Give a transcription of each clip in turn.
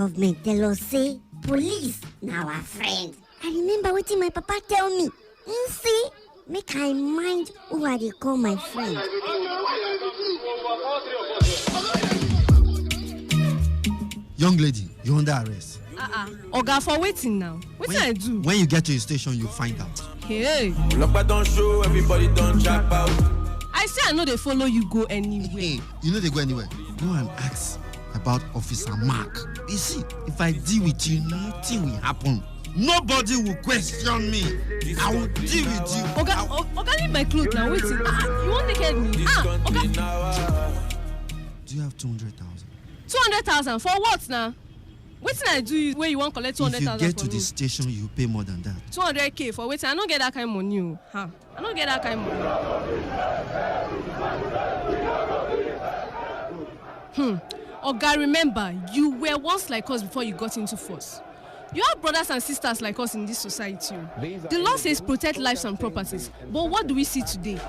government tell us say police now our friend. I remember wetin my papa tell me. He say make I mind who I dey call my friend. Young lady, you're under arrest. Oga, for waiting now. What can I do? When you get to the station, you'll find out. Hey. Look, don't show, everybody don't jump out. I say I know they follow you go anywhere. Hey, you know they go anywhere. Go and ask about Officer Mark. You see, if I deal with you, nothing will happen. Nobody will question me. I will deal with you. Oga, leave my clothes now. Waiting. You won't take care of me. Oga. Do you have 200,000? 200,000 for what now? Waiting I do where you want collect 200,000. If you get to the station, you pay more than that. 200k for waiting. I don't get that kind of money. I don't get that kind of money. Oga, remember, you were once like us before you got into force. You have brothers and sisters like us in this society. The law says protect lives and properties. But what do we see today?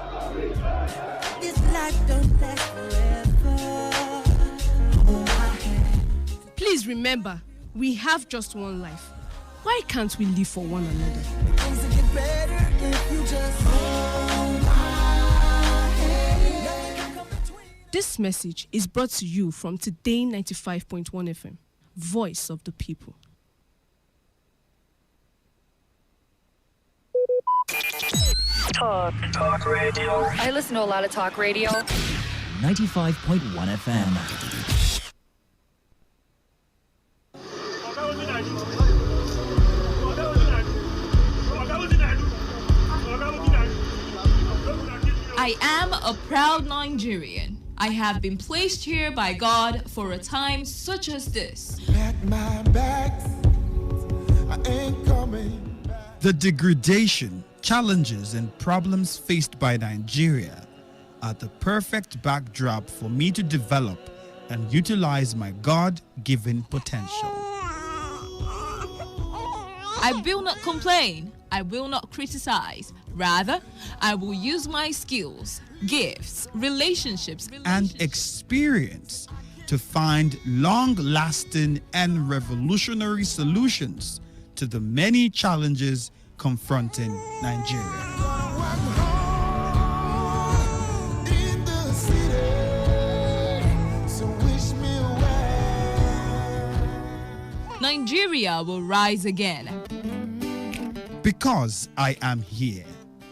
This life don't last forever. Please remember, we have just one life. Why can't we live for one another? Things will get better if you just hold my hand. This message is brought to you from Today95.1 FM, Voice of the People. Talk radio. I listen to a lot of talk radio. 95.1 FM. I am a proud Nigerian. I have been placed here by God for a time such as this. Pack my bags. I ain't coming back. The degradation, challenges, and problems faced by Nigeria are the perfect backdrop for me to develop and utilize my God-given potential. I will not complain. I will not criticize. Rather, I will use my skills, gifts, relationships, and experience to find long-lasting and revolutionary solutions to the many challenges confronting Nigeria. Nigeria will rise again. Because I am here,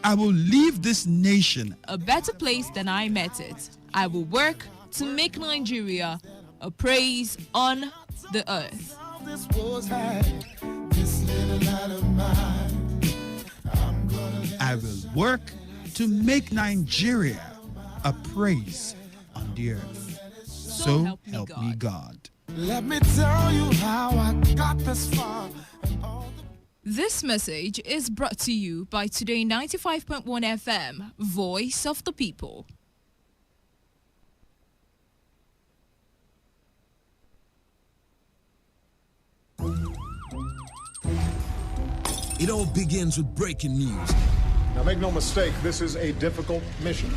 I will leave this nation a better place than I met it. I will work to make Nigeria a praise on the earth. I will work to make Nigeria a praise on the earth. So help me God. Let me tell you how I got this far. This message is brought to you by Today 95.1 FM, Voice of the People. It all begins with breaking news. Now make no mistake, this is a difficult mission,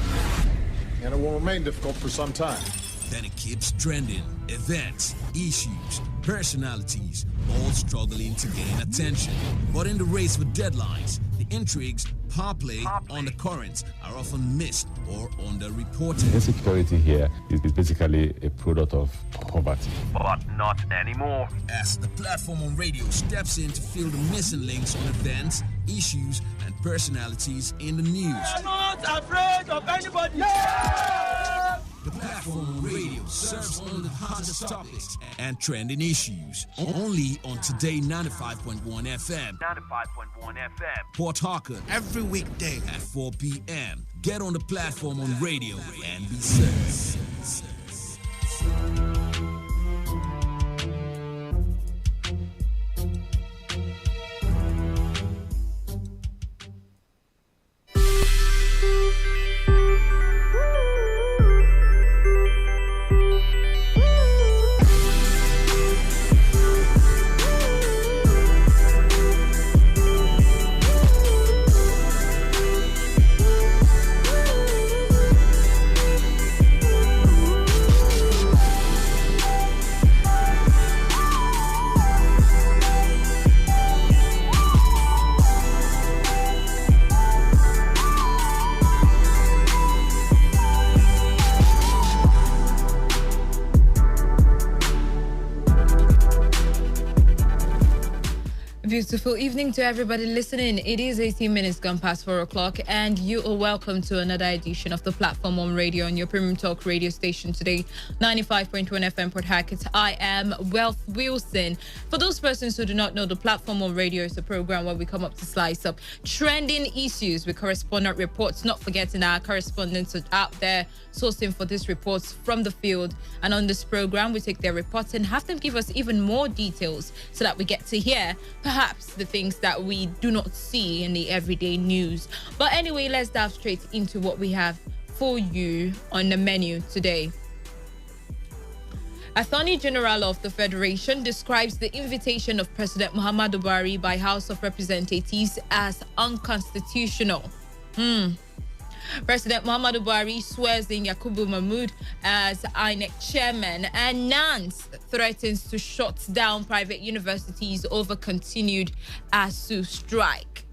and it will remain difficult for some time. Then it keeps trending. Events, issues, personalities, all struggling to gain attention. But in the race for deadlines, the intrigues, power play, undercurrents are often missed or underreported. Insecurity here is basically a product of poverty. But not anymore. As the platform on radio steps in to fill the missing links on events, issues, and personalities in the news. I'm not afraid of anybody. Yeah! The platform on radio serves all the hottest topics and trending issues. Only on Today 95.1 FM. 95.1 FM. Port Harcourt. Every weekday at 4 p.m. Get on the platform on radio and be served. beautiful evening to everybody listening. It is 18 minutes gone past 4 o'clock, and you are welcome to another edition of the Platform on Radio on your Premium Talk radio station today, 95.1 FM Port Harcourt. I am Wealth Wilson. For those persons who do not know, the Platform on Radio is a program where we come up to slice up trending issues with correspondent reports, not forgetting our correspondents are out there sourcing for these reports from the field. And on this program, we take their reports and have them give us even more details so that we get to hear perhaps the things that we do not see in the everyday news. But anyway, let's dive straight into what we have for you on the menu today. Attorney General of the Federation describes the invitation of President Muhammadu Buhari by House of Representatives as unconstitutional. President Muhammadu Buhari swears in Yakubu Mahmood as INEC chairman, and NANS threatens to shut down private universities over continued ASU strike.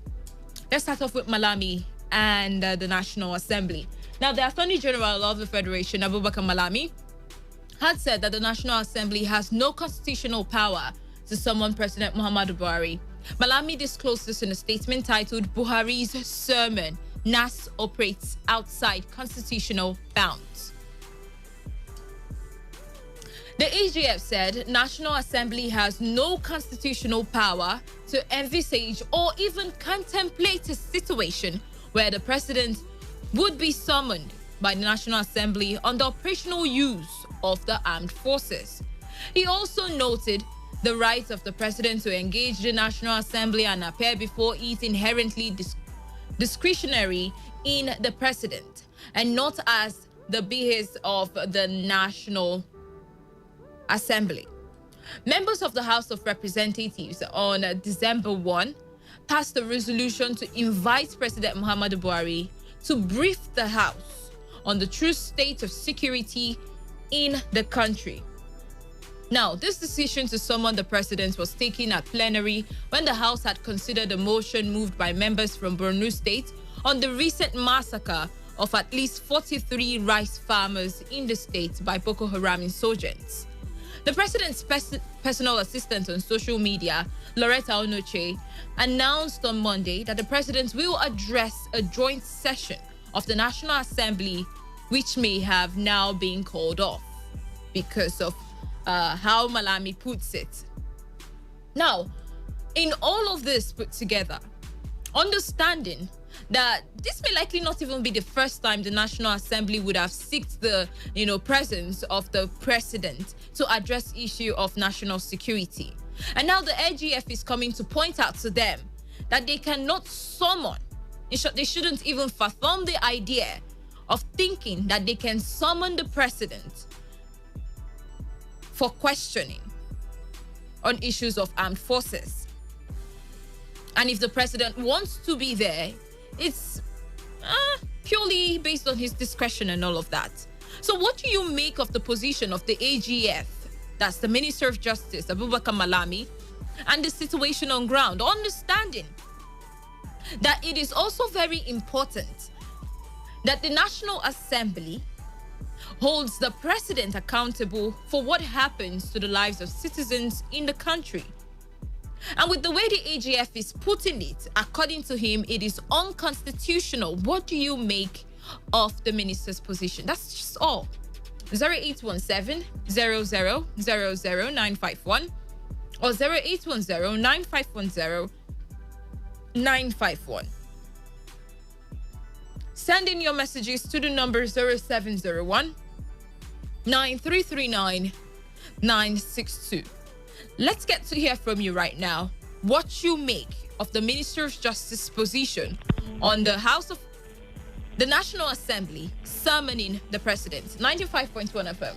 Let's start off with Malami and the National Assembly. Now, the Attorney General of the Federation, Abubakar Malami, had said that the National Assembly has no constitutional power to summon President Muhammadu Buhari. Malami disclosed this in a statement titled Buhari's Sermon. NAS operates outside constitutional bounds. The AGF said National Assembly has no constitutional power to envisage or even contemplate a situation where the president would be summoned by the National Assembly under operational use of the armed forces. He also noted the right of the president to engage the National Assembly and appear before it inherently discretionary in the president and not as the behest of the National Assembly. Members of the House of Representatives on December 1 passed a resolution to invite President Muhammadu Buhari to brief the House on the true state of security in the country. Now, this decision to summon the president was taken at plenary when the House had considered a motion moved by members from Borno State on the recent massacre of at least 43 rice farmers in the state by Boko Haram insurgents. The president's personal assistant on social media, Loretta Onoche, announced on Monday that the president will address a joint session of the National Assembly, which may have now been called off because of how Malami puts it. Now, in all of this put together, understanding that this may likely not even be the first time the National Assembly would have sought the presence of the president to address issue of national security. And now the AGF is coming to point out to them that they cannot summon, they shouldn't even fathom the idea of thinking that they can summon the president for questioning on issues of armed forces. And if the president wants to be there, it's purely based on his discretion and all of that. So what do you make of the position of the AGF, that's the Minister of Justice, Abubakar Malami, and the situation on ground, understanding that it is also very important that the National Assembly holds the president accountable for what happens to the lives of citizens in the country? And with the way the AGF is putting it, according to him, it is unconstitutional. What do you make of the minister's position? That's just all. 0817 00 951 or 0810 9510 951. Send in your messages to the number 0701 9339 962. Let's get to hear from you right now what you make of the Minister of Justice position on the National Assembly summoning the president. 95.1 FM.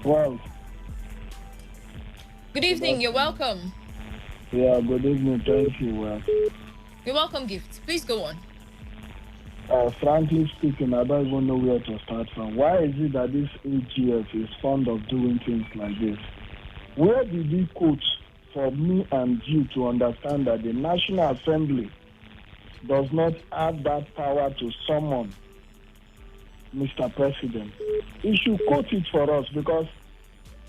Well, good evening, you're welcome. Yeah, good evening, thank you. You're welcome, Gift. Please go on. Frankly speaking, I don't even know where to start from. Why is it that this AGF is fond of doing things like this? Where did he quote for me and you to understand that the National Assembly does not have that power to summon Mr. President? He should quote it for us, because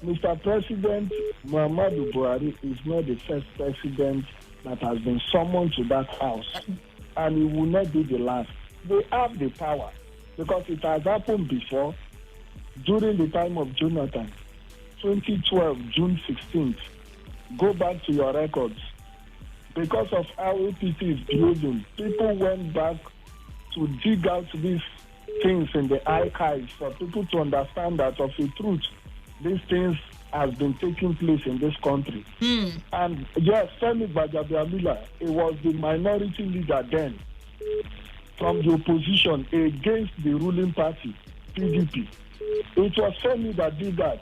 Mr. President Muhammadu Buhari is not the first president that has been summoned to that house, and he will not be the last. They have the power because it has happened before during the time of Jonathan, 2012, June 16th. Go back to your records. Because of how APC is behaving, people went back to dig out these things in the archives for people to understand that of the truth, these things has been taking place in this country. And yes, Femi Gbajabiamila, he was the minority leader then from the opposition against the ruling party, PDP. It was Femi that did that.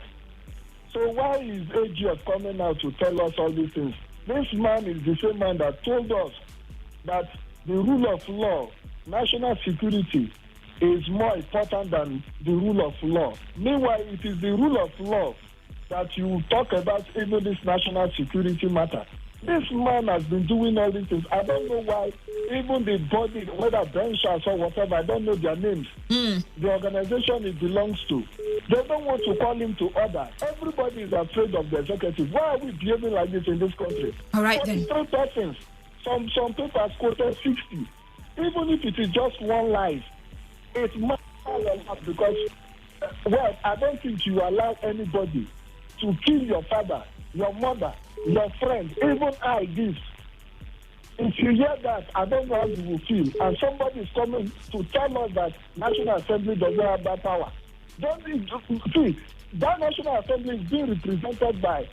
So why is AGF coming out to tell us all these things? This man is the same man that told us that the rule of law, national security, is more important than the rule of law. Meanwhile, it is the rule of law that you talk about even this national security matter. This man has been doing all these things. I don't know why even the body, whether benchers or whatever, I don't know their names, the organization it belongs to, they don't want to call him to order. Everybody is afraid of the executive. Why are we behaving like this in this country? All right, then. 43 persons. Some people have quoted 60. Even if it is just one life, it matters a lot because, well, I don't think you allow anybody to kill your father, your mother, your friend, even I this. If you hear that, I don't know how you will feel. And somebody is coming to tell us that National Assembly does not have that power. Don't see, that National Assembly is being represented by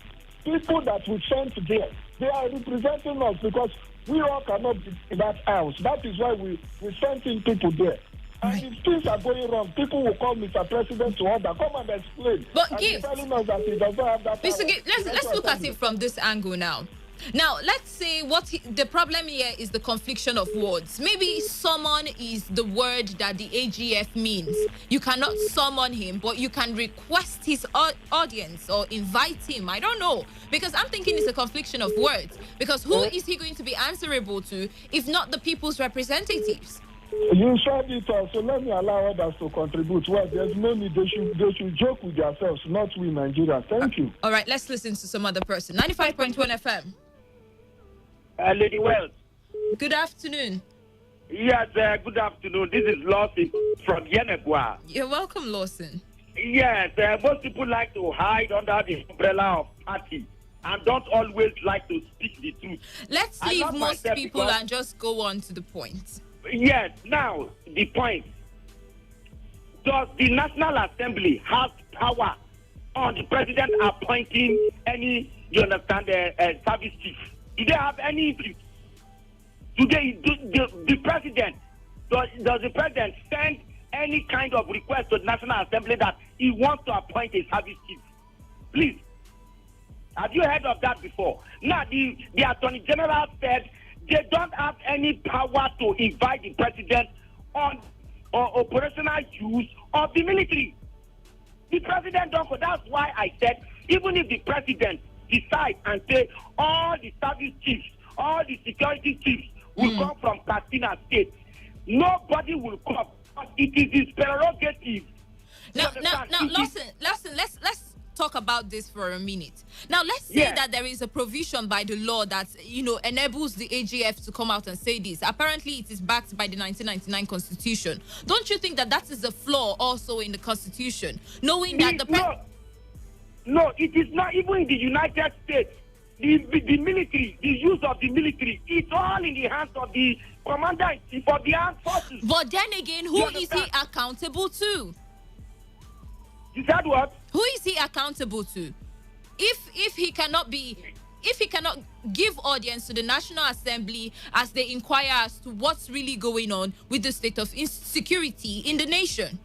people that we sent there. They are representing us because we all cannot be in that house. That is why we sent in people there. And if things are going wrong, people will call Mr. President to order. Come and explain. But and Gift, he's telling us that he does not have that power. Mr. Gift, let's look at it from this angle now. Now, let's say the problem here is the confliction of words. Maybe summon is the word that the AGF means. You cannot summon him, but you can request his audience or invite him. I don't know. Because I'm thinking it's a confliction of words. Because who is he going to be answerable to if not the people's representatives? You said it all, so let me allow others to contribute. Well, there's no need. They should joke with themselves, not we Nigerians. Thank you. All right, let's listen to some other person. 95.1 FM. Lady Wells. Good afternoon. Yes, good afternoon. This is Lawson from Yenegua. You're welcome, Lawson. Yes, most people like to hide under the umbrella of party and don't always like to speak the truth. Let's leave most people and just go on to the point. Yes, now, the point. Does the National Assembly have power on the president appointing any, you understand, service chief? Do they have any input? The president, does the president send any kind of request to the National Assembly that he wants to appoint a service chief? Please. Have you heard of that before? Now, the Attorney General said they don't have any power to invite the president on operational use of the military. The president don't. That's why I said, even if the president decide and say all the service chiefs, all the security chiefs will come from Katsina State, nobody will come. It is his prerogative. Now, listen. Let's talk about this for a minute. Now, let's say that there is a provision by the law that enables the AGF to come out and say this. Apparently, it is backed by the 1999 Constitution. Don't you think that is a flaw also in the Constitution, knowing that No, it is not. Even in the United States, the military, the use of the military, it's all in the hands of the commander-in-chief of the armed forces. But then again, who is he accountable to? You said what? Who is he accountable to? If he cannot give audience to the National Assembly as they inquire as to what's really going on with the state of insecurity in the nation?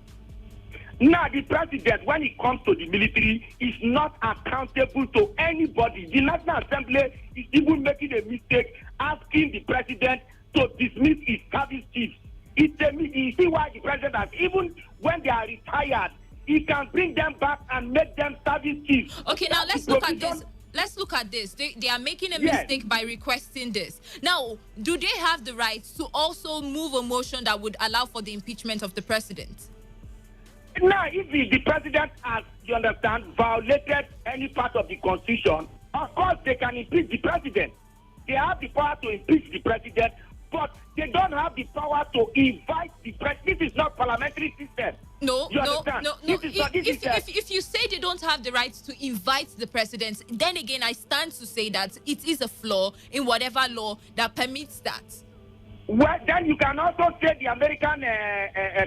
Now, the president, when it comes to the military, is not accountable to anybody. The National Assembly is even making a mistake asking the president to dismiss his service chiefs. You see why the president has, even when they are retired, he can bring them back and make them service chiefs. Okay, now let's look at this. Let's look at this. They are making a mistake by requesting this. Now, do they have the right to also move a motion that would allow for the impeachment of the president? Now, if the president has, you understand, violated any part of the constitution, of course they can impeach the president. They have the power to impeach the president, but they don't have the power to invite the president. This is not parliamentary system. No. If you say they don't have the right to invite the president, then again, I stand to say that it is a flaw in whatever law that permits that. Well, then you can also say the American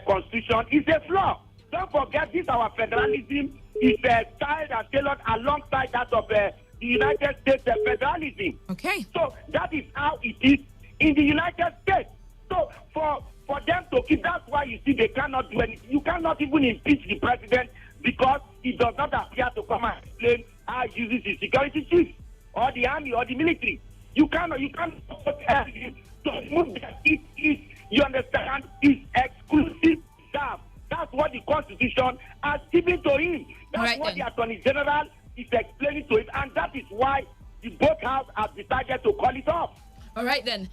constitution is a flaw. Don't forget this, our federalism is styled and tailored alongside that of the United States federalism. Okay. So that is how it is in the United States. So for them to keep, that's why you see they cannot do anything. You cannot even impeach the president because he does not appear to come and explain how he uses his security chief or the army or the military. You cannot to move that it is, you understand, is exclusive staff. That's what the Constitution has given to him. That's what the Attorney General is explaining to him, and that is why the both houses have decided to call it off. All right then.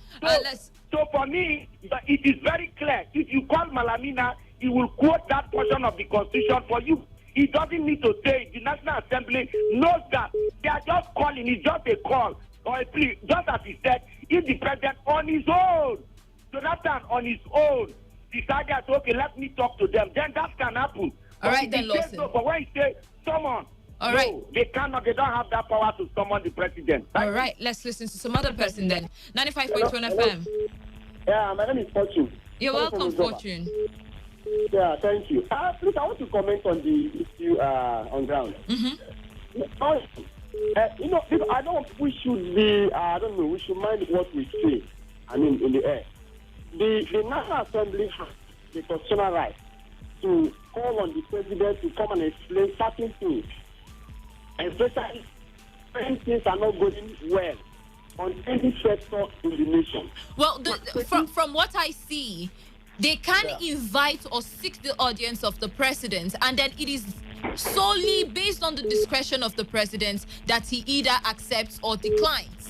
So for me, it is very clear. If you call Malamina, he will quote that portion of the Constitution for you. He doesn't need to say it. The National Assembly knows that. They are just calling. It's just a call or a plea. Just as he said, if the president on his own, Jonathan on his own, decided, okay, let me talk to them, then that can happen. All right then, Lawson. So, but when he say someone, they cannot, they don't have that power to summon the president. All right, let's listen to some other person then. 95.1 FM. Yeah, my name is Fortune. You're welcome, Fortune. Yeah, thank you. Please, I want to comment on the issue on ground. I don't. We should be. I don't know. We should mind what we say. I mean, in the air. The National Assembly has the constitutional right to call on the president to come and explain certain things, especially when things are not going well on any sector in the nation. Well, from what I see, they can invite or seek the audience of the president, and then it is solely based on the discretion of the president that he either accepts or declines.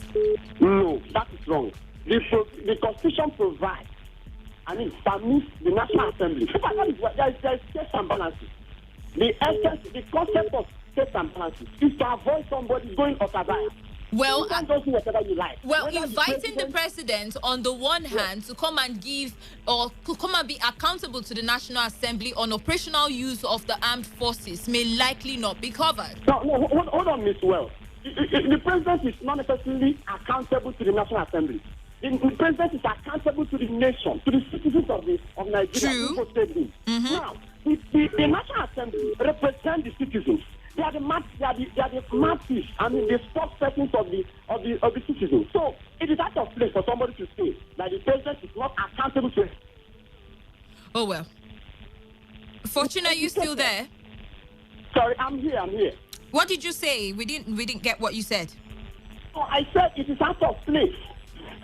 No, that is wrong. The Constitution provides, permits the National Assembly. There is checks and balances. The concept of checks and balances is to avoid somebody going off a diet. Well, you can just do whatever you like. Well, inviting the president on the one hand to come and give or to come and be accountable to the National Assembly on operational use of the armed forces may likely not be covered. No, hold on, Miss Wells. The president is not necessarily accountable to the National Assembly. The president is accountable to the nation, to the citizens of Nigeria. True. Now, the National Assembly represents the citizens. They are the masses, the spokespersons of the citizens. So it is out of place for somebody to say that the president is not accountable to it. Oh well. Fortune, are you still there? Sorry, I'm here. What did you say? We didn't get what you said. Oh, I said it is out of place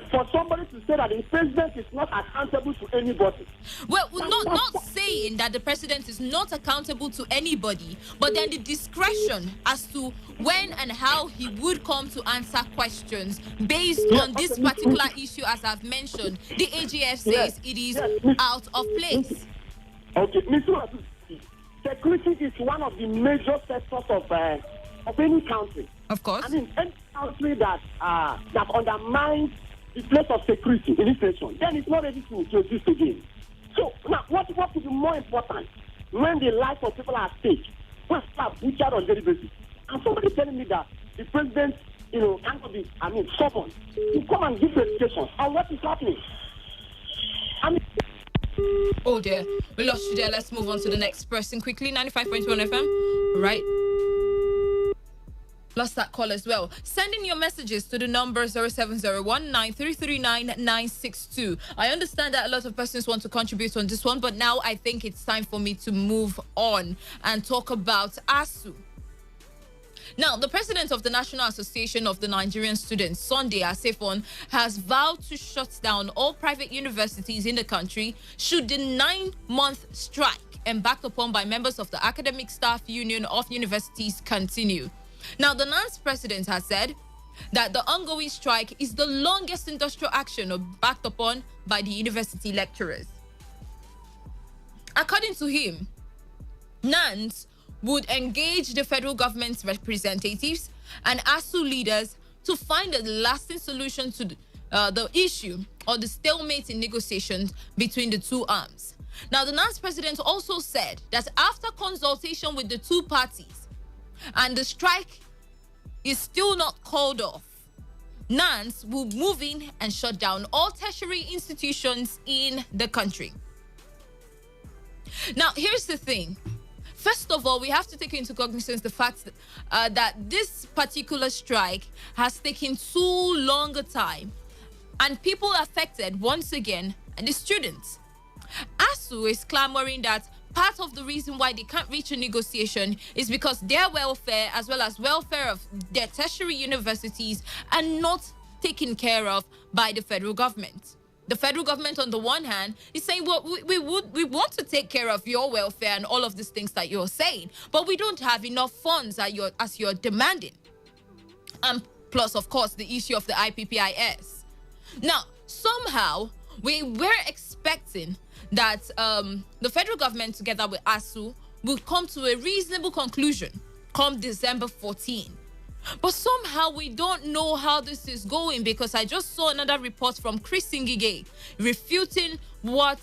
for somebody to say that the president is not accountable to anybody. Well, not saying that the president is not accountable to anybody, but then the discretion as to when and how he would come to answer questions based on this particular issue, as I've mentioned, the AGF says it is out of place. Okay, Mr. Security is one of the major sectors of any country. Of course. Any country that undermines the place of security in this nation, then it's not ready to exist again. So now, what could be more important when the lives of people are at stake, when people are butchered on a daily basis, and somebody telling me that the president, cannot be, summoned to come and give verifications on what is happening. Oh dear, we lost you there. Let's move on to the next person quickly. 95.1 FM. Right. Lost that call as well. Send in your messages to the number 0701-9339-962. I understand that a lot of persons want to contribute on this one, but now I think it's time for me to move on and talk about ASU. Now, the president of the National Association of the Nigerian Students, Sunday Asefon, has vowed to shut down all private universities in the country should the 9-month strike embarked upon by members of the Academic Staff Union of Universities continue. Now, the NANS president has said that the ongoing strike is the longest industrial action backed upon by the university lecturers. According to him, NANS would engage the federal government's representatives and ASU leaders to find a lasting solution to the issue or the stalemate in negotiations between the two arms. Now, the NANS president also said that after consultation with the two parties and the strike is still not called off, NANS will move in and shut down all tertiary institutions in the country. Now, here's the thing. First of all, we have to take into cognizance the fact that this particular strike has taken too long a time, and people affected, once again, are the students. ASU is clamoring that part of the reason why they can't reach a negotiation is because their welfare, as well as welfare of their tertiary universities, are not taken care of by the federal government. The federal government, on the one hand, is saying, well, we want to take care of your welfare and all of these things that you're saying, but we don't have enough funds as you're demanding. And plus, of course, the issue of the IPPIS. Now, somehow, we were expecting that the federal government, together with ASU, will come to a reasonable conclusion come December 14. But somehow we don't know how this is going, because I just saw another report from Chris Ngige refuting what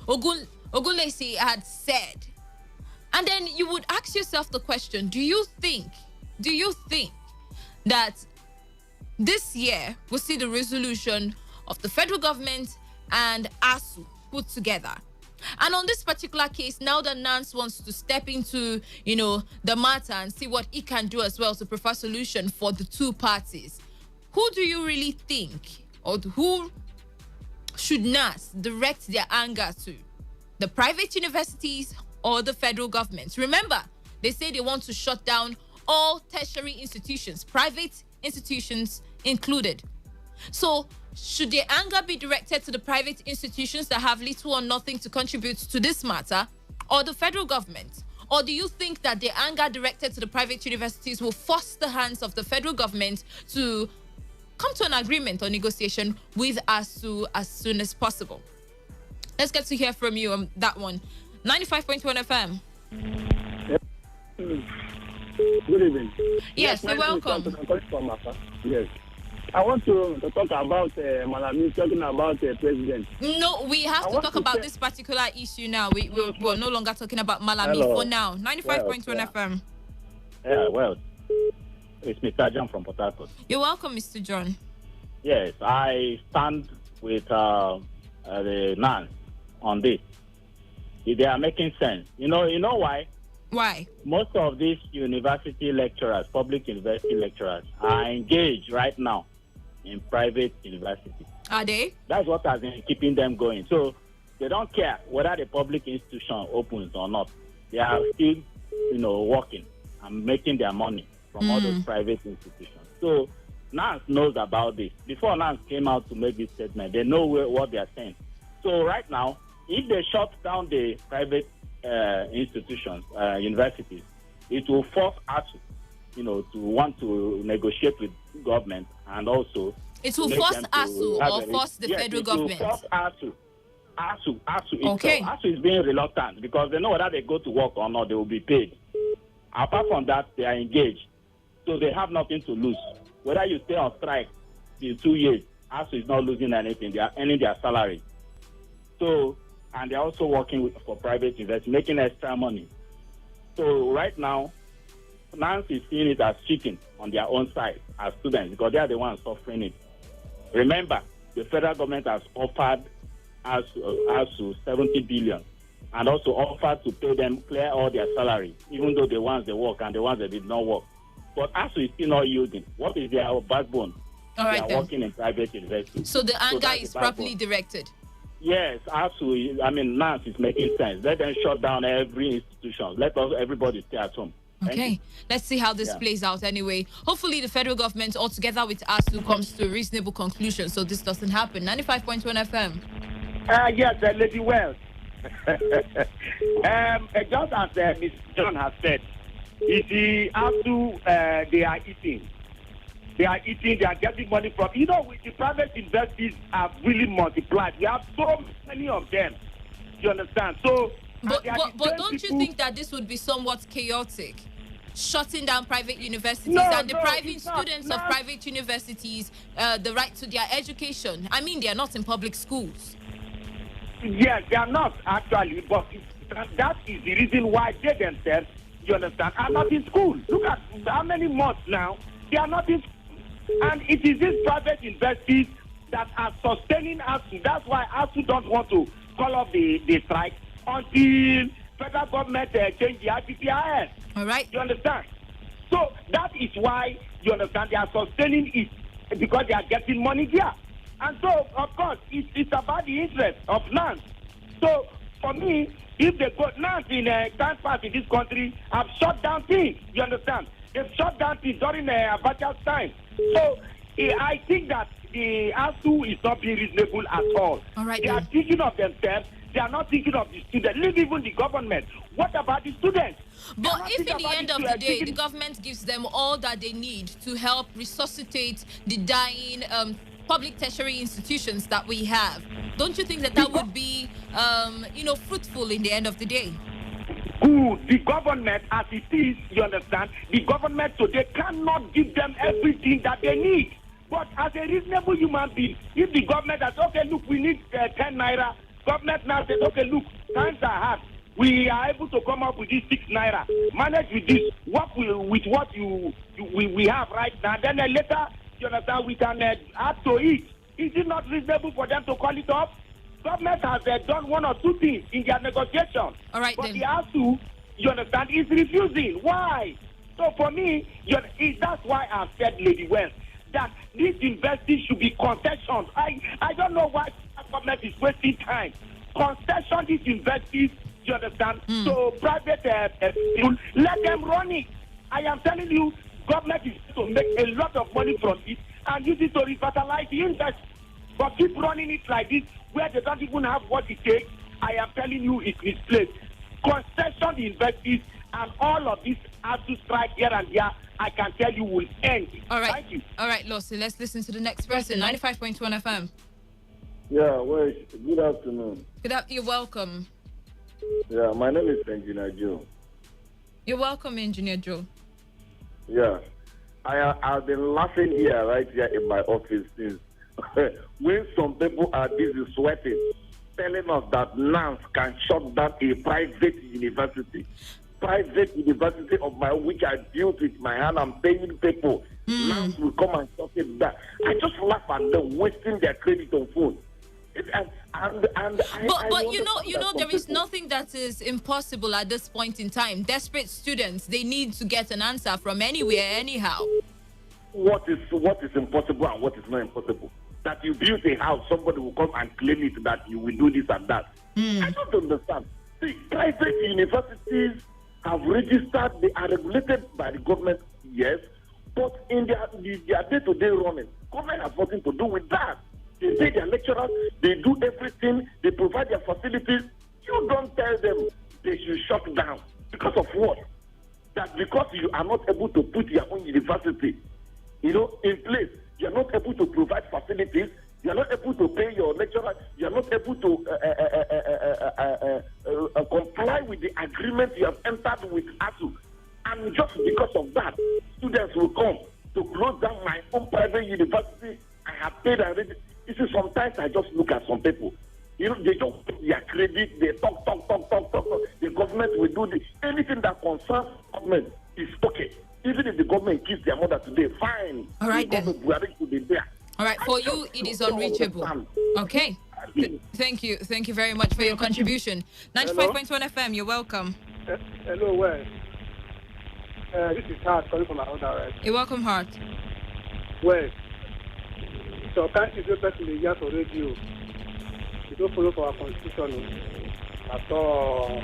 Ogunlesi had said. And then you would ask yourself the question, do you think that this year we'll see the resolution of the federal government and ASU put together? And on this particular case, now that NANS wants to step into, the matter and see what it can do as well to provide solution for the two parties, who do you really think, or who should NANS direct their anger to? The private universities or the federal government? Remember, they say they want to shut down all tertiary institutions, private institutions included. So, should their anger be directed to the private institutions that have little or nothing to contribute to this matter, or the federal government? Or do you think that the anger directed to the private universities will force the hands of the federal government to come to an agreement or negotiation with ASU as soon as possible? Let's get to hear from you on that one. 95.1 FM. Good evening. Yes, you're welcome. Yes. I want to talk about Malami talking about the president. No, we have to talk about this particular issue now. We're no longer talking about Malami for now. 95.1 FM. Yeah, well, it's Mr. John from Port Harcourt. You're welcome, Mr. John. Yes, I stand with the NANS on this. They are making sense. You know why? Why? Most of these university lecturers, public university lecturers, are engaged right now in private universities. Are they? That's what has been keeping them going. So they don't care whether the public institution opens or not. They are still, working and making their money from all those private institutions. So NANS knows about this. Before NANS came out to make this statement, they know what they are saying. So right now, if they shut down the private institutions, universities, it will force ASU, to want to negotiate with government, and also it will force ASU or force the federal government. It will force ASU okay. itself. ASU is being reluctant because they know whether they go to work or not, they will be paid. Apart from that, they are engaged, so they have nothing to lose. Whether you stay on strike till 2 years, ASU is not losing anything. They are earning their salary. So. And they're also working for private investors, making extra money. So right now, NANS is seeing it as cheating on their own side as students, because they are the ones suffering it. Remember, the federal government has offered us 70 billion, and also offered to pay them, clear all their salary, even though the ones they work and the ones that did not work. But ASU is still not yielding. What is their backbone? All right, they are working in private universities. So the anger is properly directed. Yes, absolutely. NANS is making sense. Let them shut down every institution. Let everybody stay at home. Okay, let's see how this plays out anyway. Hopefully the federal government, all together with ASU, comes to a reasonable conclusion so this doesn't happen. 95.1 FM. Yes, Lady Wells. Just as Mr. John has said, you see, ASU, they are eating. They are getting money from, with the private investors have really multiplied. We have so many of them. You understand? So But don't you think that this would be somewhat chaotic? Shutting down private universities and depriving students of private universities the right to their education. I mean, they are not in public schools. Yes, they are not actually, but that is the reason why they themselves, you understand, are not in school. Look at how many months now they are not in school. And it is these private universities that are sustaining ASU. That's why ASU don't want to call off the strike until federal government change the IPPIS. All right. You understand? So that is why, you understand, they are sustaining it because they are getting money there. And so, of course, it's about the interest of land. So, for me, if they go land in time pass in this country, have shut down things. You understand? They've shut down things during Abacha's time. So, I think that the ASU is not being reasonable at all. All right, they are thinking of themselves. They are not thinking of the students. Leave even the government. What about the students? But if in the end of the day, the government gives them all that they need to help resuscitate the dying public tertiary institutions that we have, don't you think that would be, fruitful in the end of the day? Good. The government, as it is, you understand, the government today cannot give them everything that they need. But as a reasonable human being, if the government has, okay, look, we need 10 naira, government now says, okay, look, times are hard. We are able to come up with this 6 naira. Manage with this. Work with what we have right now. Then later, you understand, we can add to it. Is it not reasonable for them to call it off? Government has done one or two things in their negotiation. All right, but then. the ASU, you understand, is refusing. Why? So for me, that's why I've said, Lady West, that this investing should be concessions. I don't know why the government is wasting time. Concession these investees, you understand? So private people, let them run it. I am telling you, government is to make a lot of money from it and use it to revitalize the industry. But keep running it like this, where they don't even have what it takes, I am telling you, it's misplaced. Concession the investees and all of this ASU strike here and there, I can tell you will end. All right. Thank you. All right, Lawson, let's listen to the next person. 95.1 FM. Yeah, well, good afternoon. You're welcome. Yeah, my name is Engineer Joe. You're welcome, Engineer Joe. Yeah, I've been laughing here, right here in my office since when some people are busy sweating, telling us that NANS can shut down a private university. Private university of my which I built with my hand. I'm paying people. NANS will come and shut it down. I just laugh at them wasting their credit on phone. But you know there is nothing that is impossible at this point in time. Desperate students, they need to get an answer from anywhere, anyhow. What is impossible and what is not impossible? That you build a house, somebody will come and claim it that you will do this and that. I don't understand. See, private universities have registered, they are regulated by the government, yes, but in their day-to-day running, government has nothing to do with that. They pay their lecturers, they do everything, they provide their facilities. You don't tell them they should shut down. Because of what? That because you are not able to put your own university, in place, you are not able to provide facilities, you are not able to pay your lecturers, you are not able to comply with the agreement you have entered with ASU. And just because of that, students will come to close down my own private university. I have paid already. You see, sometimes I just look at some people. They don't put their credit, they talk. The government will do this. Anything that concerns government is okay. Even if the government kills their mother today, fine. All right, then. All right, for you, it is unreachable. Okay. Thank you. Thank you very much for your contribution. 95.1 FM, you're welcome. Hello, Wes. This is Hart calling from my own direct. You're welcome, Hart. Wes. So can't you do person in the for radio? You don't follow for our constitution at all.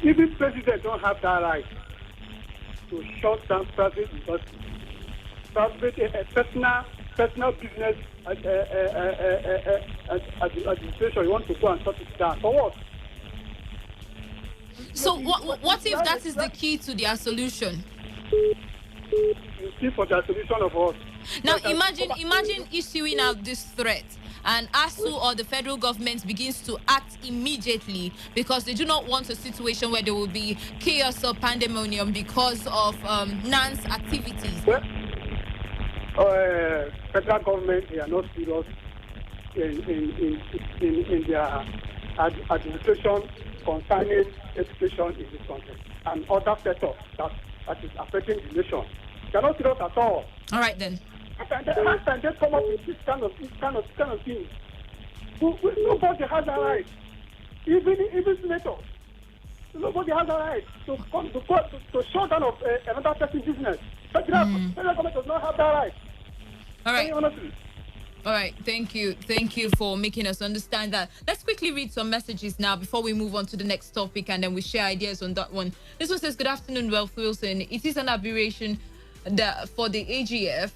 Even president don't have that right to shut down private industry. Personal business administration, you want to go and shut it down. For what? So what if that is the key to their solution? The key for their solution of what? Now imagine issuing out this threat and ASU or the federal government begins to act immediately because they do not want a situation where there will be chaos or pandemonium because of NAN's activities. Federal government, they are not serious in their administration concerning education in this country and other sectors that is affecting the nation. They are not serious at all. All right then. How can they come up with this kind of thing? Nobody has a right, even senators. Nobody has a right to shut down of another person's business. Federal government does not have that right. All right. All right, thank you for making us understand that. Let's quickly read some messages now before we move on to the next topic, and then we share ideas on that one. This one says, good afternoon, Wealth Wilson. It is an aberration for the AGF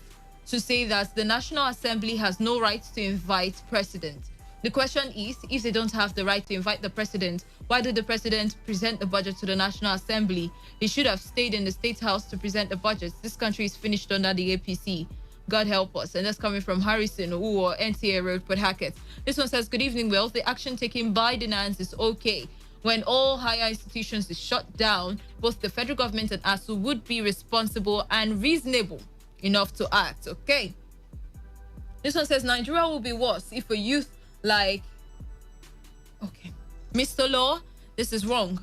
to say that the National Assembly has no right to invite president. The question is, if they don't have the right to invite the president, why did the president present the budget to the National Assembly? He should have stayed in the State House to present the budget. This country is finished under the APC. God help us. And that's coming from Harrison or NTA Road, Port Hackett. This one says, good evening, Wealth. The action taken by the NANS is okay. When all higher institutions is shut down, both the federal government and ASU would be responsible and reasonable enough to act. Okay. This one says, Nigeria will be worse if a youth like... Okay. Mr. Law, this is wrong.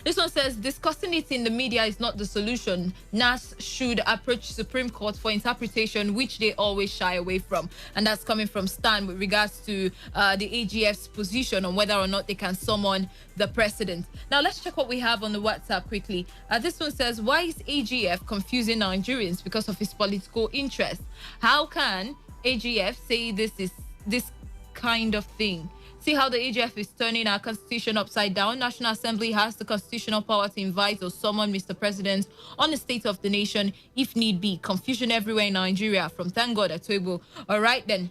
This one says, discussing it in the media is not the solution. NAS should approach Supreme Court for interpretation, which they always shy away from. And that's coming from Stan with regards to the AGF's position on whether or not they can summon the president. Now, let's check what we have on the WhatsApp quickly. This one says, why is AGF confusing Nigerians because of his political interest? How can AGF say this kind of thing? See how the AGF is turning our constitution upside down. National Assembly has the constitutional power to invite or summon Mr. President on the state of the nation if need be. Confusion everywhere in Nigeria from Thank God Atuebo. All right then.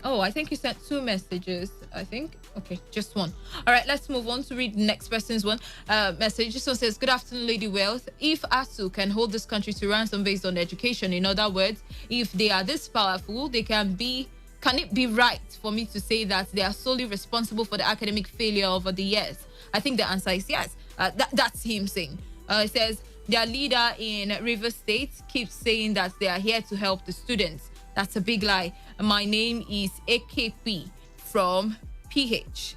Oh, I think you sent 2 messages. I think. Okay, just one. All right, let's move on to read the next person's message. This one says, good afternoon, Lady Wealth. If ASU can hold this country to ransom based on education, in other words, if they are this powerful, can it be right for me to say that they are solely responsible for the academic failure over the years? I think the answer is yes. That's him saying. It says, their leader in River State keeps saying that they are here to help the students. That's a big lie. My name is AKP from PH.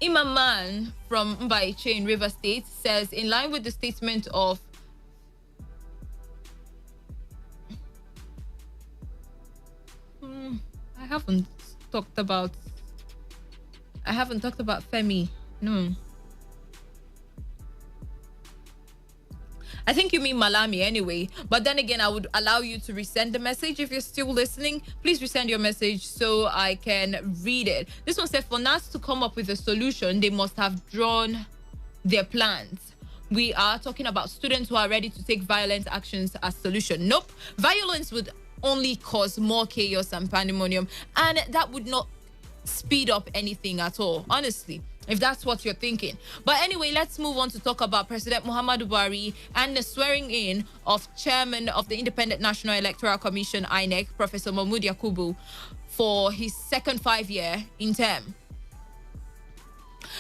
Imaman from Mbaiche in River State says, in line with the statement of I haven't talked about Femi. No. I think you mean Malami anyway. But then again, I would allow you to resend the message if you're still listening. Please resend your message so I can read it. This one said, for NAS to come up with a solution, they must have drawn their plans. We are talking about students who are ready to take violent actions as solution. Nope. Violence would only cause more chaos and pandemonium, and that would not speed up anything at all, honestly, if that's what you're thinking. But anyway, let's move on to talk about President Muhammadu Buhari and the swearing in of Chairman of the Independent National Electoral Commission, INEC, Professor Mahmood Yakubu, for his second 5-year in term.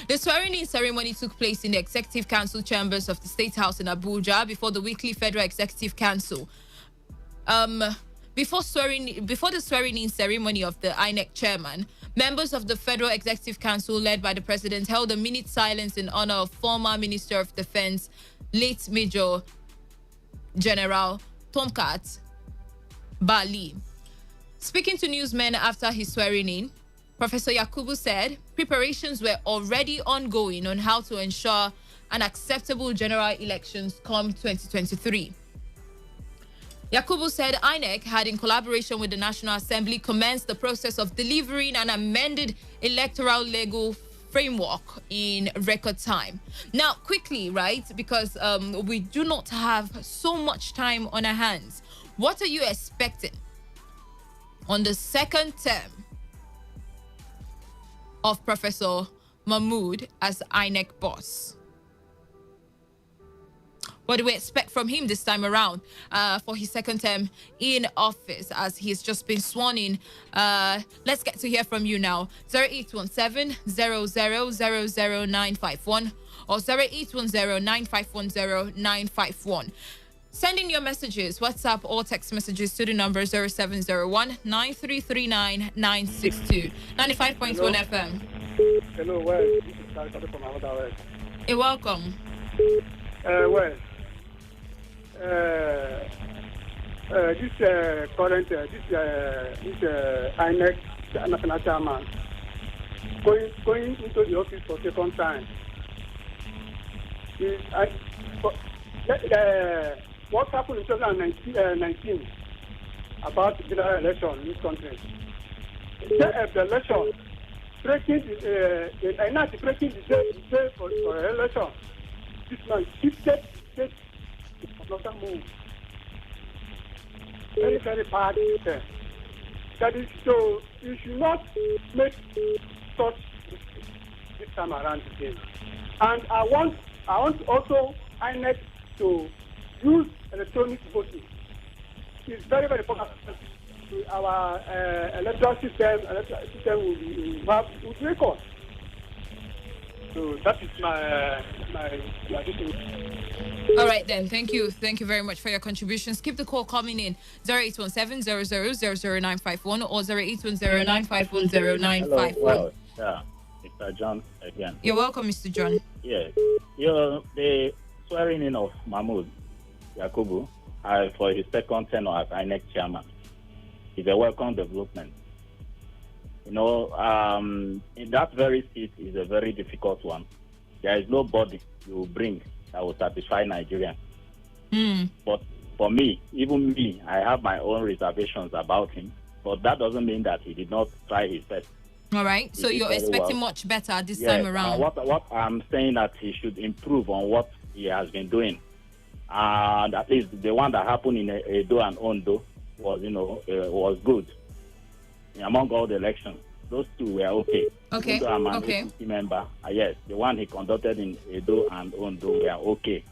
The swearing-in ceremony took place in the Executive Council chambers of the State House in Abuja before the weekly Federal Executive Council. Before the swearing-in ceremony of the INEC chairman, members of the Federal Executive Council, led by the president, held a minute silence in honor of former Minister of Defense, late Major General Tomkat Bali. Speaking to newsmen after his swearing-in, Professor Yakubu said preparations were already ongoing on how to ensure an acceptable general elections come 2023. Yakubu said INEC had, in collaboration with the National Assembly, commenced the process of delivering an amended electoral legal framework in record time. Now, quickly, right, because we do not have so much time on our hands, what are you expecting on the second term of Professor Mahmood as INEC boss? What do we expect from him this time around for his second term in office as he's just been sworn in? Let's get to hear from you now. 0817 0000951 or 0810 9510951. Send in your messages, WhatsApp or text messages to the number 0701 9339 962. 95.1 FM. Hello, well, this is Calcutta from another way. You're welcome. This current, this INEC national chairman going into the office for second time. What happened in 2019 about the general election in this country? The election breaking breaking the day for election. This man shifted another move. Very, very bad. That is so. You should not make such this time around again. And I want also INEC to use electronic voting. It's very, very important. Our electoral system will be record. So that is my addition. All right then, thank you very much for your contributions. Keep the call coming in 0817 0000951 or 0810 Well, yeah, Mr. John again. You're welcome, Mr. John. Yes, the swearing in of Mahmoud Yakubu for his second tenure as INEC chairman is a welcome development. In that very seat is a very difficult one. There is nobody you bring that will satisfy Nigerians. But for me, even me, I have my own reservations about him. But that doesn't mean that he did not try his best. All right. So you're expecting much better this time around. What I'm saying that he should improve on what he has been doing. And at least the one that happened in Edo and Ondo was good. Among all the elections, those two were okay. Okay. So I'm an okay. APC member. Yes, the one he conducted in Edo and Ondo were okay.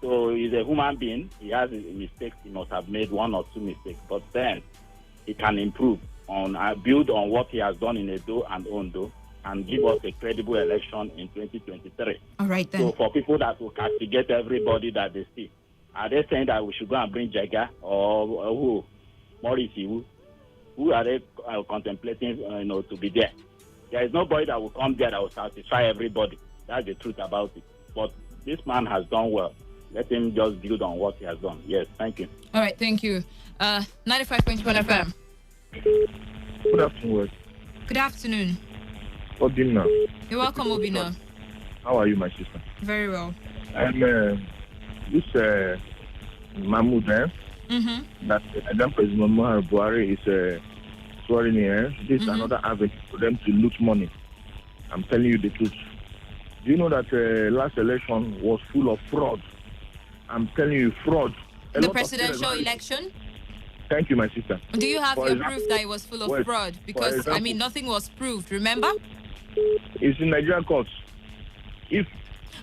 So he's a human being. He has mistakes. He must have made one or two mistakes, but then he can improve on build on what he has done in Edo and Ondo and give us a credible election in 2023. All right then. So for people that will castigate everybody that they see, are they saying that we should go and bring Jega or who? Maurice Iwu? Who are they contemplating to be there? There is nobody that will come there that will satisfy everybody. That's the truth about it. But this man has done well. Let him just build on what he has done. Yes, thank you. All right, thank you. 95.1 FM. Good afternoon. Good afternoon. Obina. You're welcome, Obina. How are you, my sister? Very well. And this Mahmoud, that Nigerian President Muhammadu Buhari is swearing in. This is another avenue for them to loot money. I'm telling you the truth. Do you know that last election was full of fraud? I'm telling you, fraud. The presidential election? Thank you, my sister. Do you have your proof that it was full of fraud? Because, nothing was proved, remember? It's in Nigerian courts.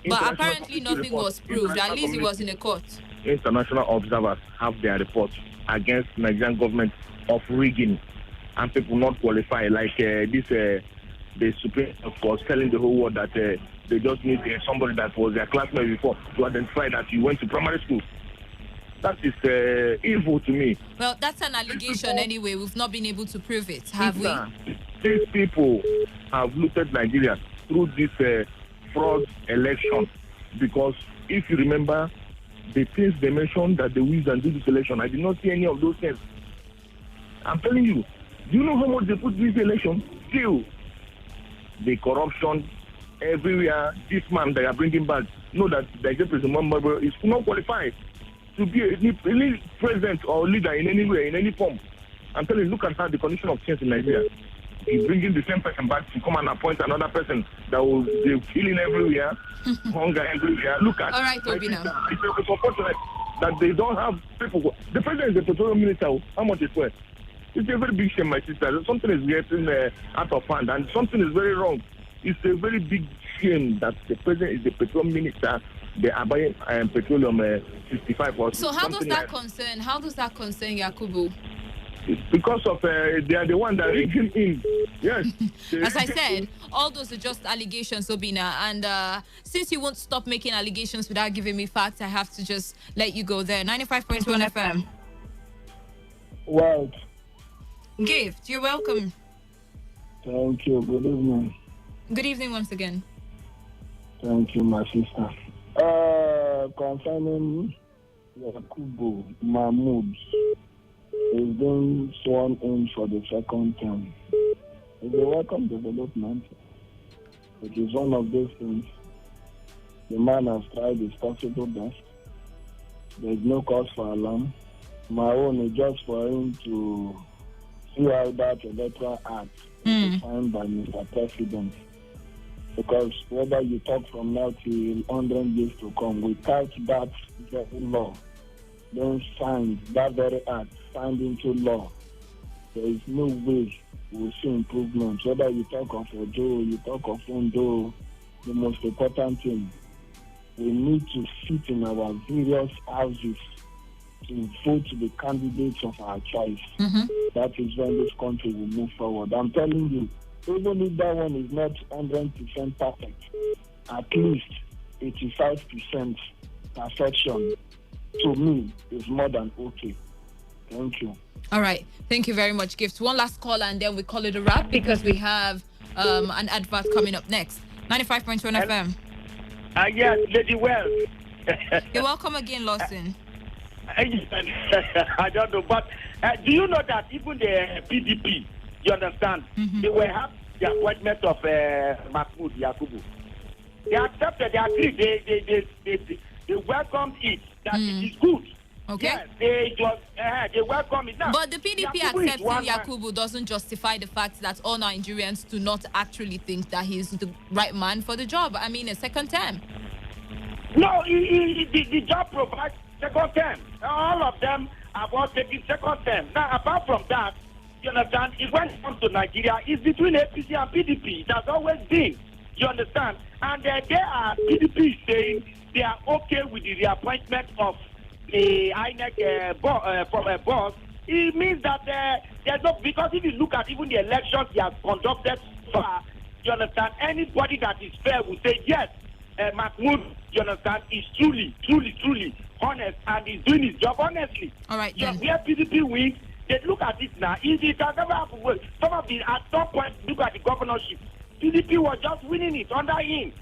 But apparently nothing was proved. At least it was in a court. International observers have their reports against Nigerian government of rigging and people not qualify. Like the Supreme Court was telling the whole world that they just need somebody that was their classmate before to identify that you went to primary school. That is evil to me. Well, that's an allegation anyway. We've not been able to prove it, have we? These people have looted Nigeria through this fraud election. Because if you remember, the things they mentioned that they will and do this election, I did not see any of those things. I'm telling you, do you know how much they put this election? Still, the corruption everywhere. This man they are bringing back, know that the President Muhammadu is not qualified to be any president or leader in any way, in any form. I'm telling you, look at how the condition of things in Nigeria. He's bringing the same person back to come and appoint another person that will be killing everywhere, hunger everywhere. Look at. All right, Obina. It's unfortunate that they don't have people. The president is the petroleum minister. How much is worth? It's a very big shame, my sister. Something is getting out of hand, and something is very wrong. It's a very big claim that the president is the petroleum minister, they are buying petroleum 65 or So how does that like concern? How does that concern Yakubu? because of they are the one that rigged him in. Yes. As I said, all those are just allegations, Obina. And since you won't stop making allegations without giving me facts, I have to just let you go there. 95.1 FM. Well, Gift, you're welcome. thank you. Good evening. Good evening once again. Thank you, my sister. Concerning Yakubu Mahmoud is being sworn in for the second term. It's a welcome development. It is one of those things. The man has tried his possible best. There is no cause for alarm. My own is just for him to see how that electoral act is signed by Mr. President. Because whether you talk from now till 100 years to come, without that very law, then signed, that very act signed into law, there is no way we'll see improvements. Whether you talk of Ojo, you talk of Ondo, the most important thing, we need to sit in our various houses to vote the candidates of our choice. That is when this country will move forward. I'm telling you, even if that one is not 100% perfect, at least 85% perfection, to me, is more than okay. Thank you. All right. Thank you very much, Gift. One last call and then we call it a wrap because we have an advert coming up next. 95.1 FM. Yes, Lady Well. You're welcome again, Lawson. I don't know, but do you know that even the PDP, you understand, they will have the appointment of Mahmoud Yakubu. They accepted, they agreed, they welcomed it, that it is good. Okay. Yes, they welcome it now. But the PDP Yakubu accepting Yakubu doesn't justify the fact that all Nigerians do not actually think that he's the right man for the job. I mean, a second term. No, the job provides second term. All of them have all taken second term. Now, apart from that, you understand, it when it comes to Nigeria, it's between APC and PDP. It has always been. You understand? And they are, PDP saying they are okay with the reappointment of the INEC boss. It means that there's no, because if you look at even the elections he has conducted so far, you understand, anybody that is fair will say, yes, Mahmoud, you understand, is truly honest and is doing his job honestly. All right, then. Where PDP wins, they look at it now. It has never happened. Some of the, at some point, look at the governorship. PDP was just winning it under him.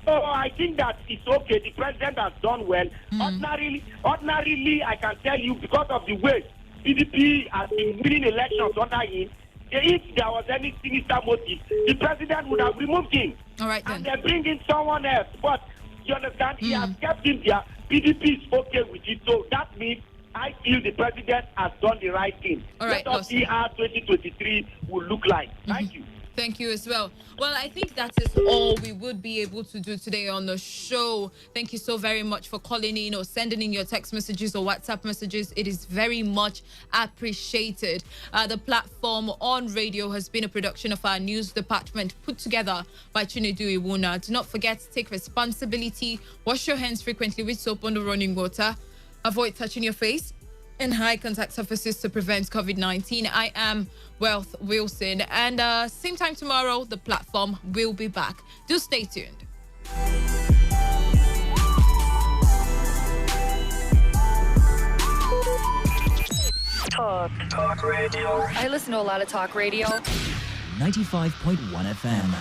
So I think that it's okay. The president has done well. Ordinarily, I can tell you, because of the way PDP has been winning elections under him, if there was any sinister motive, the president would have removed him. All right, then. And they bring in someone else. But you understand, he has kept him there. PDP is okay with it. So that means I feel the president has done the right thing. All right, let us see how 2023 will look like. Thank you. Thank you as well. Well, I think that is all we would be able to do today on the show. Thank you so very much for calling in or sending in your text messages or WhatsApp messages. It is very much appreciated. The platform on radio has been a production of our news department put together by Chinedu Iwuna. Do not forget to take responsibility. Wash your hands frequently with soap under running water. Avoid touching your face and high contact surfaces to prevent COVID-19. I am Wealth Wilson, and same time tomorrow, the platform will be back. Do stay tuned. Talk radio. I listen to a lot of talk radio. 95.1 FM.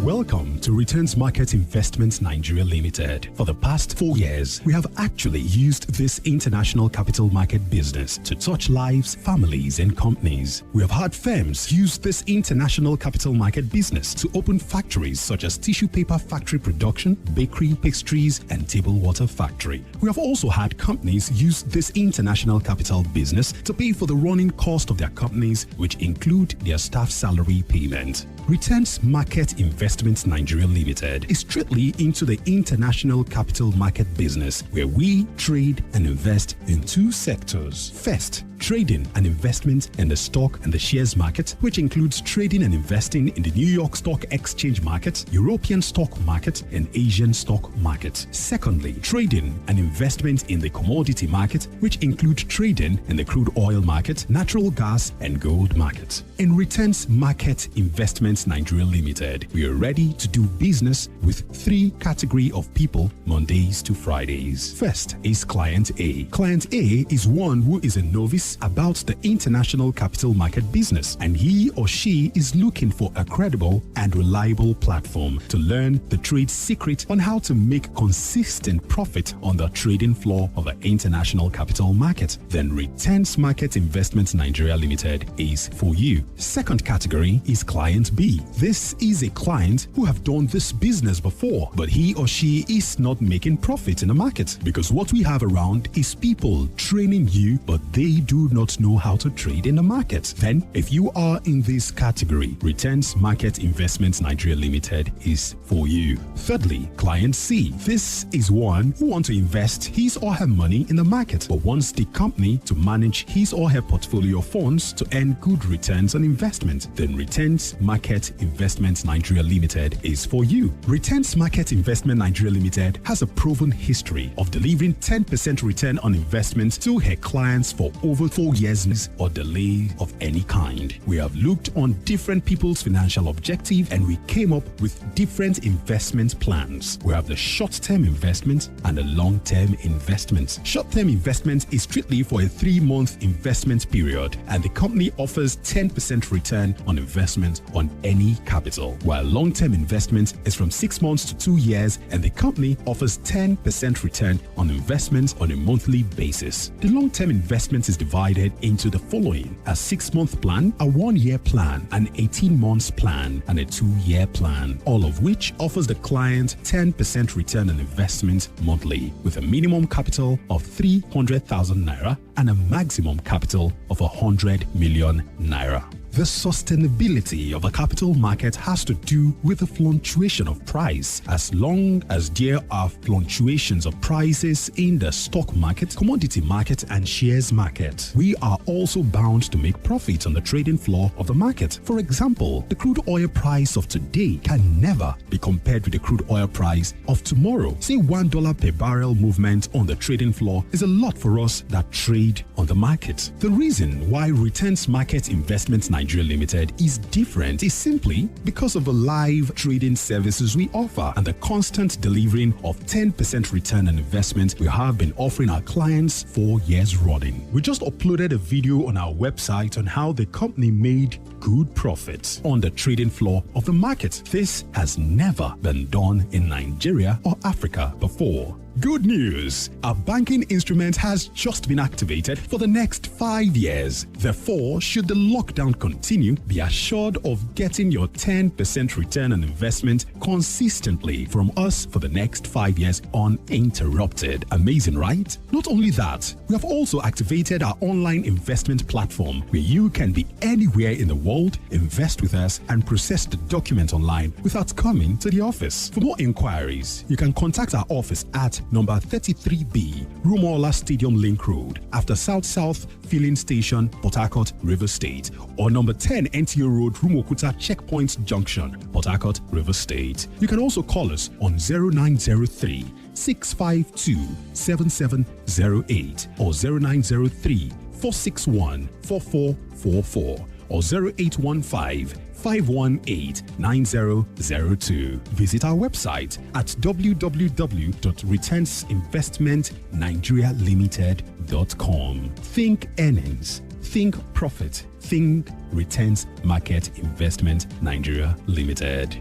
Welcome to Returns Market Investments Nigeria Limited. For the past 4 years, we have actually used this international capital market business to touch lives, families, and companies. We have had firms use this international capital market business to open factories such as tissue paper factory production, bakery, pastries, and table water factory. We have also had companies use this international capital business to pay for the running cost of their companies, which include their staff salary payment. Returns Market Investments Nigeria Limited is strictly into the international capital market business, where we trade and invest in two sectors. First, trading and investment in the stock and the shares market, which includes trading and investing in the New York Stock Exchange market, European stock market, and Asian stock market. Secondly, trading and investment in the commodity market, which include trading in the crude oil market, natural gas, and gold market. In Returns Market Investments Nigeria Limited, we are ready to do business with three categories of people Mondays to Fridays. First is Client A. Client A is one who is a novice about the international capital market business, and he or she is looking for a credible and reliable platform to learn the trade secret on how to make consistent profit on the trading floor of the international capital market. Then Returns Market Investments Nigeria Limited is for you. Second category is Client B. This is a client who have done this business before, but he or she is not making profit in the market, because what we have around is people training you, but they do not know how to trade in the market. Then, if you are in this category, Returns Market Investments Nigeria Limited is for you. Thirdly, Client C. This is one who wants to invest his or her money in the market, but wants the company to manage his or her portfolio of funds to earn good returns on investment. Then Returns Market Investments Nigeria Limited is for you. Returns Market Investment Nigeria Limited has a proven history of delivering 10% return on investment to her clients for over 4 years or delay of any kind. We have looked on different people's financial objective and we came up with different investment plans. We have the short-term investment and the long-term investment. Short-term investment is strictly for a 3-month investment period, and the company offers 10% return on investment on any capital, while long-term investment is from 6 months to 2 years, and the company offers 10% return on investment on a monthly basis. The long-term investment is divided into the following: a 6-month plan, a 1-year plan, an 18-month plan, and a 2-year plan, all of which offers the client 10% return on investment monthly, with a minimum capital of 300,000 naira and a maximum capital of 100 million naira. The sustainability of the capital market has to do with the fluctuation of price. As long as there are fluctuations of prices in the stock market, commodity market, and shares market, we are also bound to make profit on the trading floor of the market. For example, the crude oil price of today can never be compared with the crude oil price of tomorrow. Say $1 per barrel movement on the trading floor is a lot for us that trade on the market. The reason why Returns Market Investments Nigeria Limited is different is simply because of the live trading services we offer and the constant delivering of 10% return on investment we have been offering our clients for years running. We just uploaded a video on our website on how the company made good profits on the trading floor of the market. This has never been done in Nigeria or Africa before. Good news! Our banking instrument has just been activated for the next 5 years. Therefore, should the lockdown continue, be assured of getting your 10% return on investment consistently from us for the next 5 years uninterrupted. Amazing, right? Not only that, we have also activated our online investment platform where you can be anywhere in the world, invest with us, and process the document online without coming to the office. For more inquiries, you can contact our office at number 33B, Rumola Stadium Link Road, after South Filling Station, Port Harcourt, River State, or number 10 NTO Road, Rumokuta Checkpoint Junction, Port Harcourt, River State. You can also call us on 0903 652 7708 or 0903 461 4444 or 0815 518-9002. Visit our website at www.returnsinvestmentnigerialimited.com. Think earnings, think profit, think Returns Market Investment Nigeria Limited.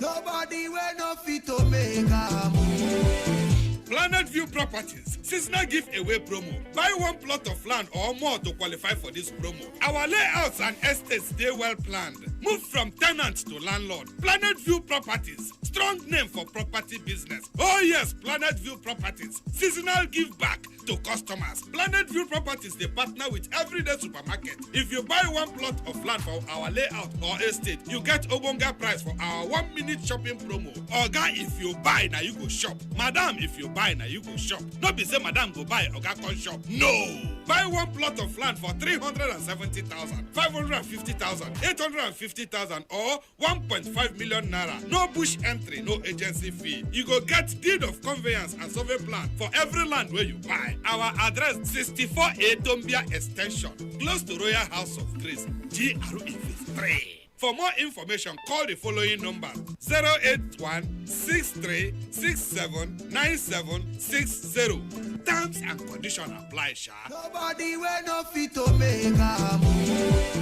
Nobody will not fit to make a Planet View Properties seasonal giveaway promo. Buy one plot of land or more to qualify for this promo. Our layouts and estates, they well planned. Move from tenant to landlord. Planet View Properties. Strong name for property business. Oh yes, Planet View Properties. Seasonal give back to customers. Planet View Properties, they partner with Everyday Supermarket. If you buy one plot of land for our layout or estate, you get Obonga price for our 1 minute shopping promo. Oga, if you buy, now you go shop. Madam, if you buy, now you go shop. Not be say madam go buy, Oga come shop. No! Buy one plot of land for 370,000, 550,000, 850,000 or 1.5 million naira. No bush entry, no agency fee. You go get deed of conveyance and survey plan for every land where you buy. Our address 64A Tombia Extension, close to Royal House of Grace, GRE 3. For more information, call the following number 081 6367 9760. Terms and conditions apply, sha. Nobody will not fit to make a move.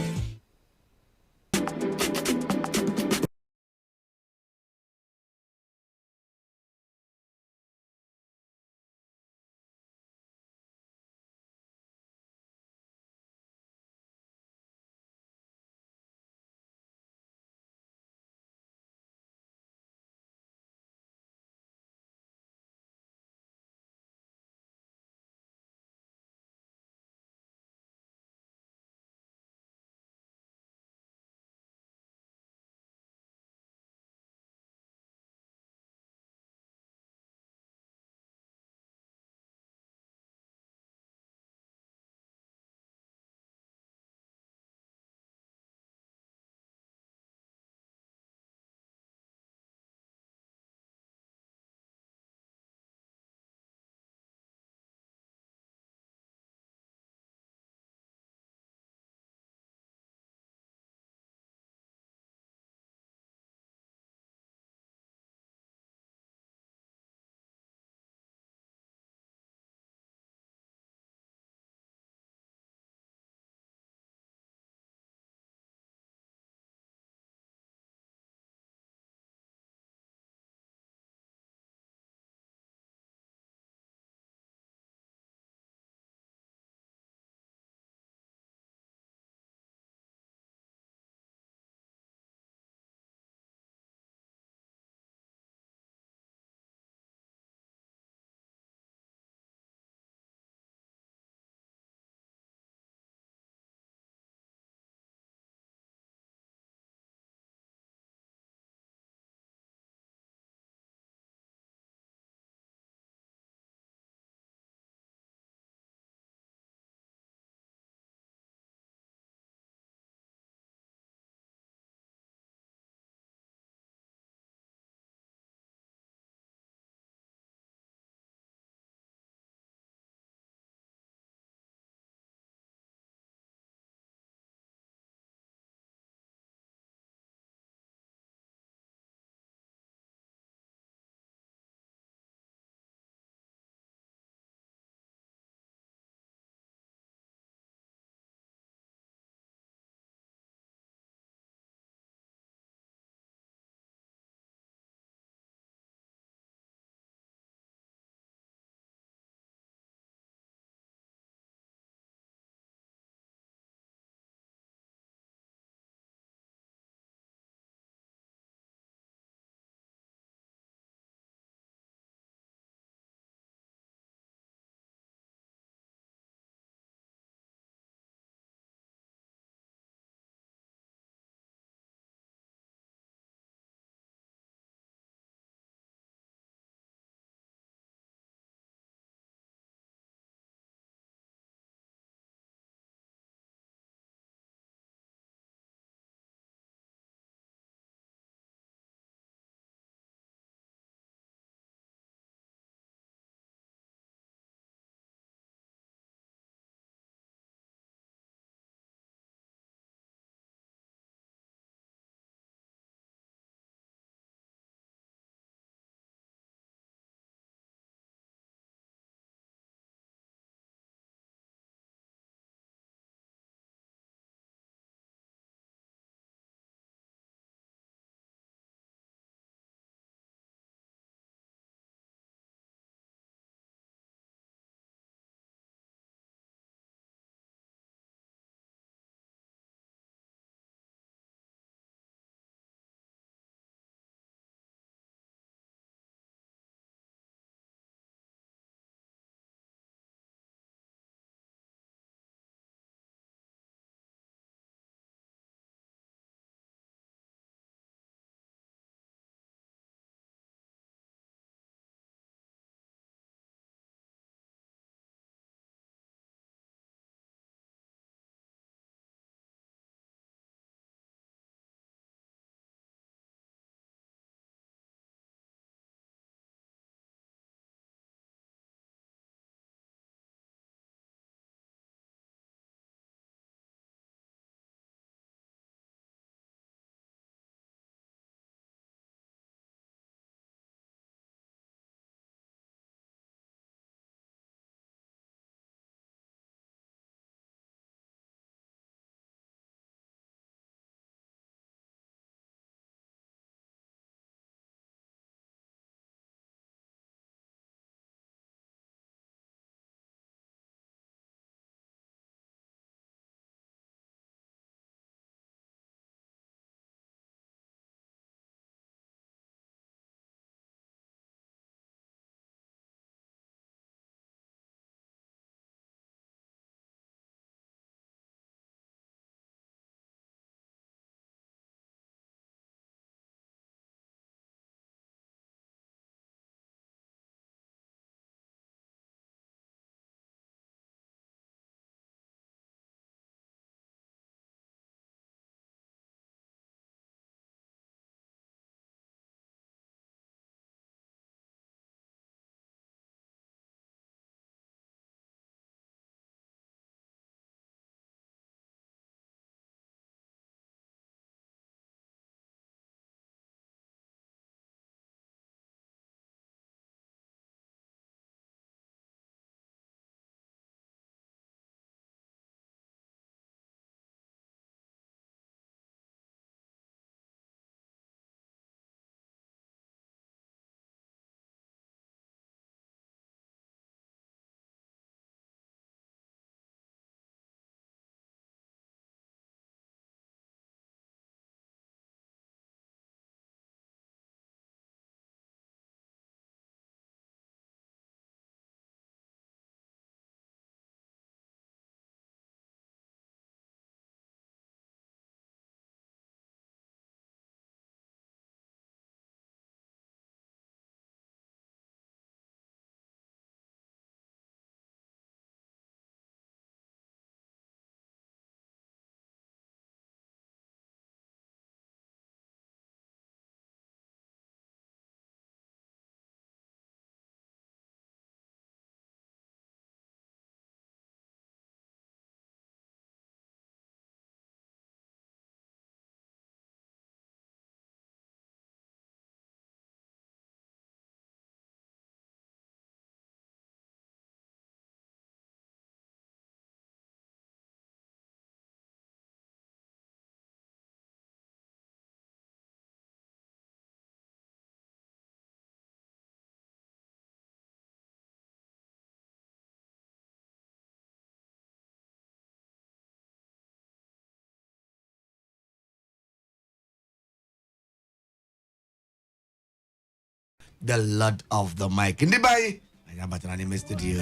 the Lord of the Mic. Ndibai, I am at an studio.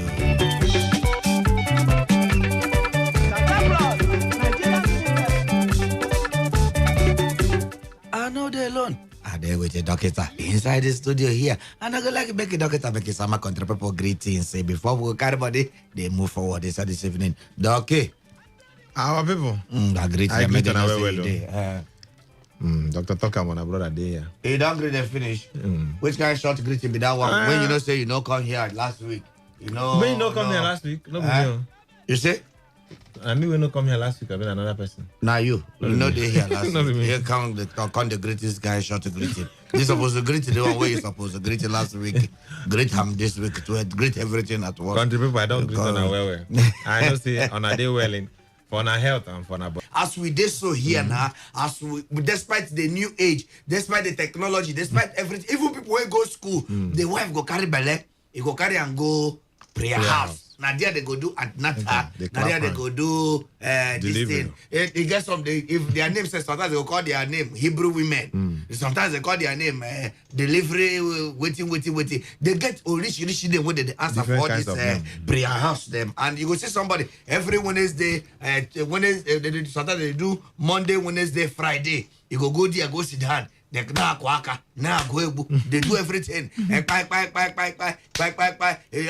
I know they alone. And there with the doctor inside the studio here. And I go like make a doctor make some country people greetings. Say before we go carry body, they move forward inside this evening. Doctor. Our people. I greet I them. greet Make them them well. say Dr. Tokam, my brother, there. He don't greet them finish. Which kind of short greeting be that one? When you know say you know come here last week. You know. When you know come here last week, no me. You say? I mean when you come here last week, I've been another person. Now you know they here last week. Here come the greatest guy short greeting. You supposed to greet the one way you supposed to greet it last week. Greet him this week to greet everything at once. Country people, I don't greet on a well. I don't say on a day well in for our health and for our body. As we did so here now, as we despite the new age, despite the technology, despite everything, even people who go school, the wife go carry belly, he go carry and go prayer house. Now there they go do antenatal. Now there they go do this thing. It gets some. If their name says sometimes they will call their name Hebrew women. Sometimes they call their name delivery waiting. They get rich name when they answer for all this prayer house them. And you go see somebody every Wednesday. Sometimes they do Monday, Wednesday, Friday. You go there, go sit down. They do everything.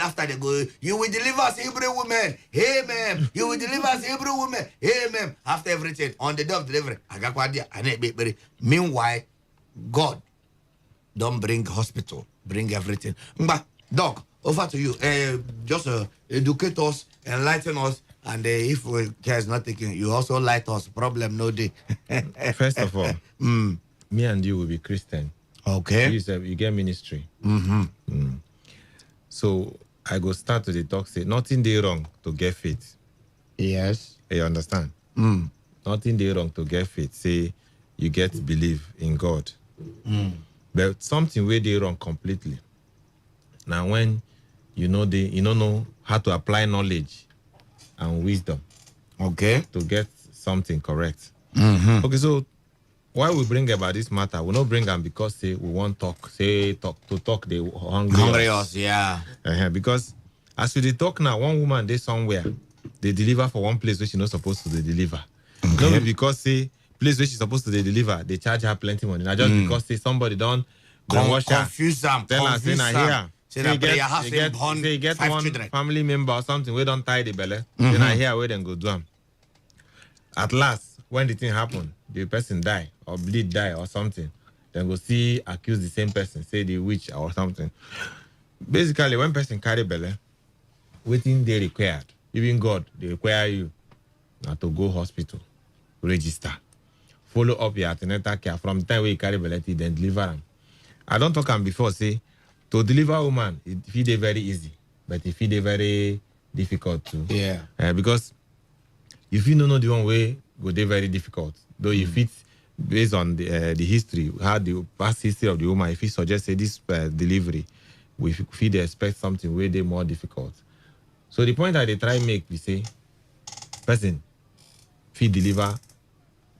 After they go, you will deliver us Hebrew women. Amen. You will deliver us Hebrew women. Amen. After everything, on the day of delivery, meanwhile, God don't bring hospital, bring everything. But Doc, over to you. Just educate us, enlighten us, and if care is not taken, you also light us. Problem no day. First of all, me and you will be Christian. Okay. You get ministry. So I go start to the talk, say nothing they wrong to get faith. Yes. You understand? Nothing they wrong to get faith. Say you get belief in God. But something where they wrong completely. Now when you don't know how to apply knowledge and wisdom. Okay. To get something correct. Okay, so why we bring about this matter? We not bring them because say we want talk they hungry us, yeah. Because as we talk now, one woman they somewhere they deliver for one place where she not supposed to deliver. Okay. Not because say place where she supposed to deliver, they charge her plenty money. Now just because say somebody don't confuse them. Tell her say here. Say that they get one children. family member or something we don't tie the belly. Then I hear where then go do them. At last, when the thing happen, the person die or bleed die or something, then go see accuse the same person, say the witch or something. Basically, when person carry belly, waiting they required. Even God, they require you now to go hospital, register, follow up your antenatal care from the time where you carry belly, then deliver them. I don't talk them before, say, to deliver a woman, it feel very easy, but it feel very difficult too. Yeah. Because if you don't know the one way, go they very difficult. Though you fit based on the history, how the past history of the woman, if you suggest say this delivery, we feel they expect something way they more difficult. So the point that they try make, we say, person, fit deliver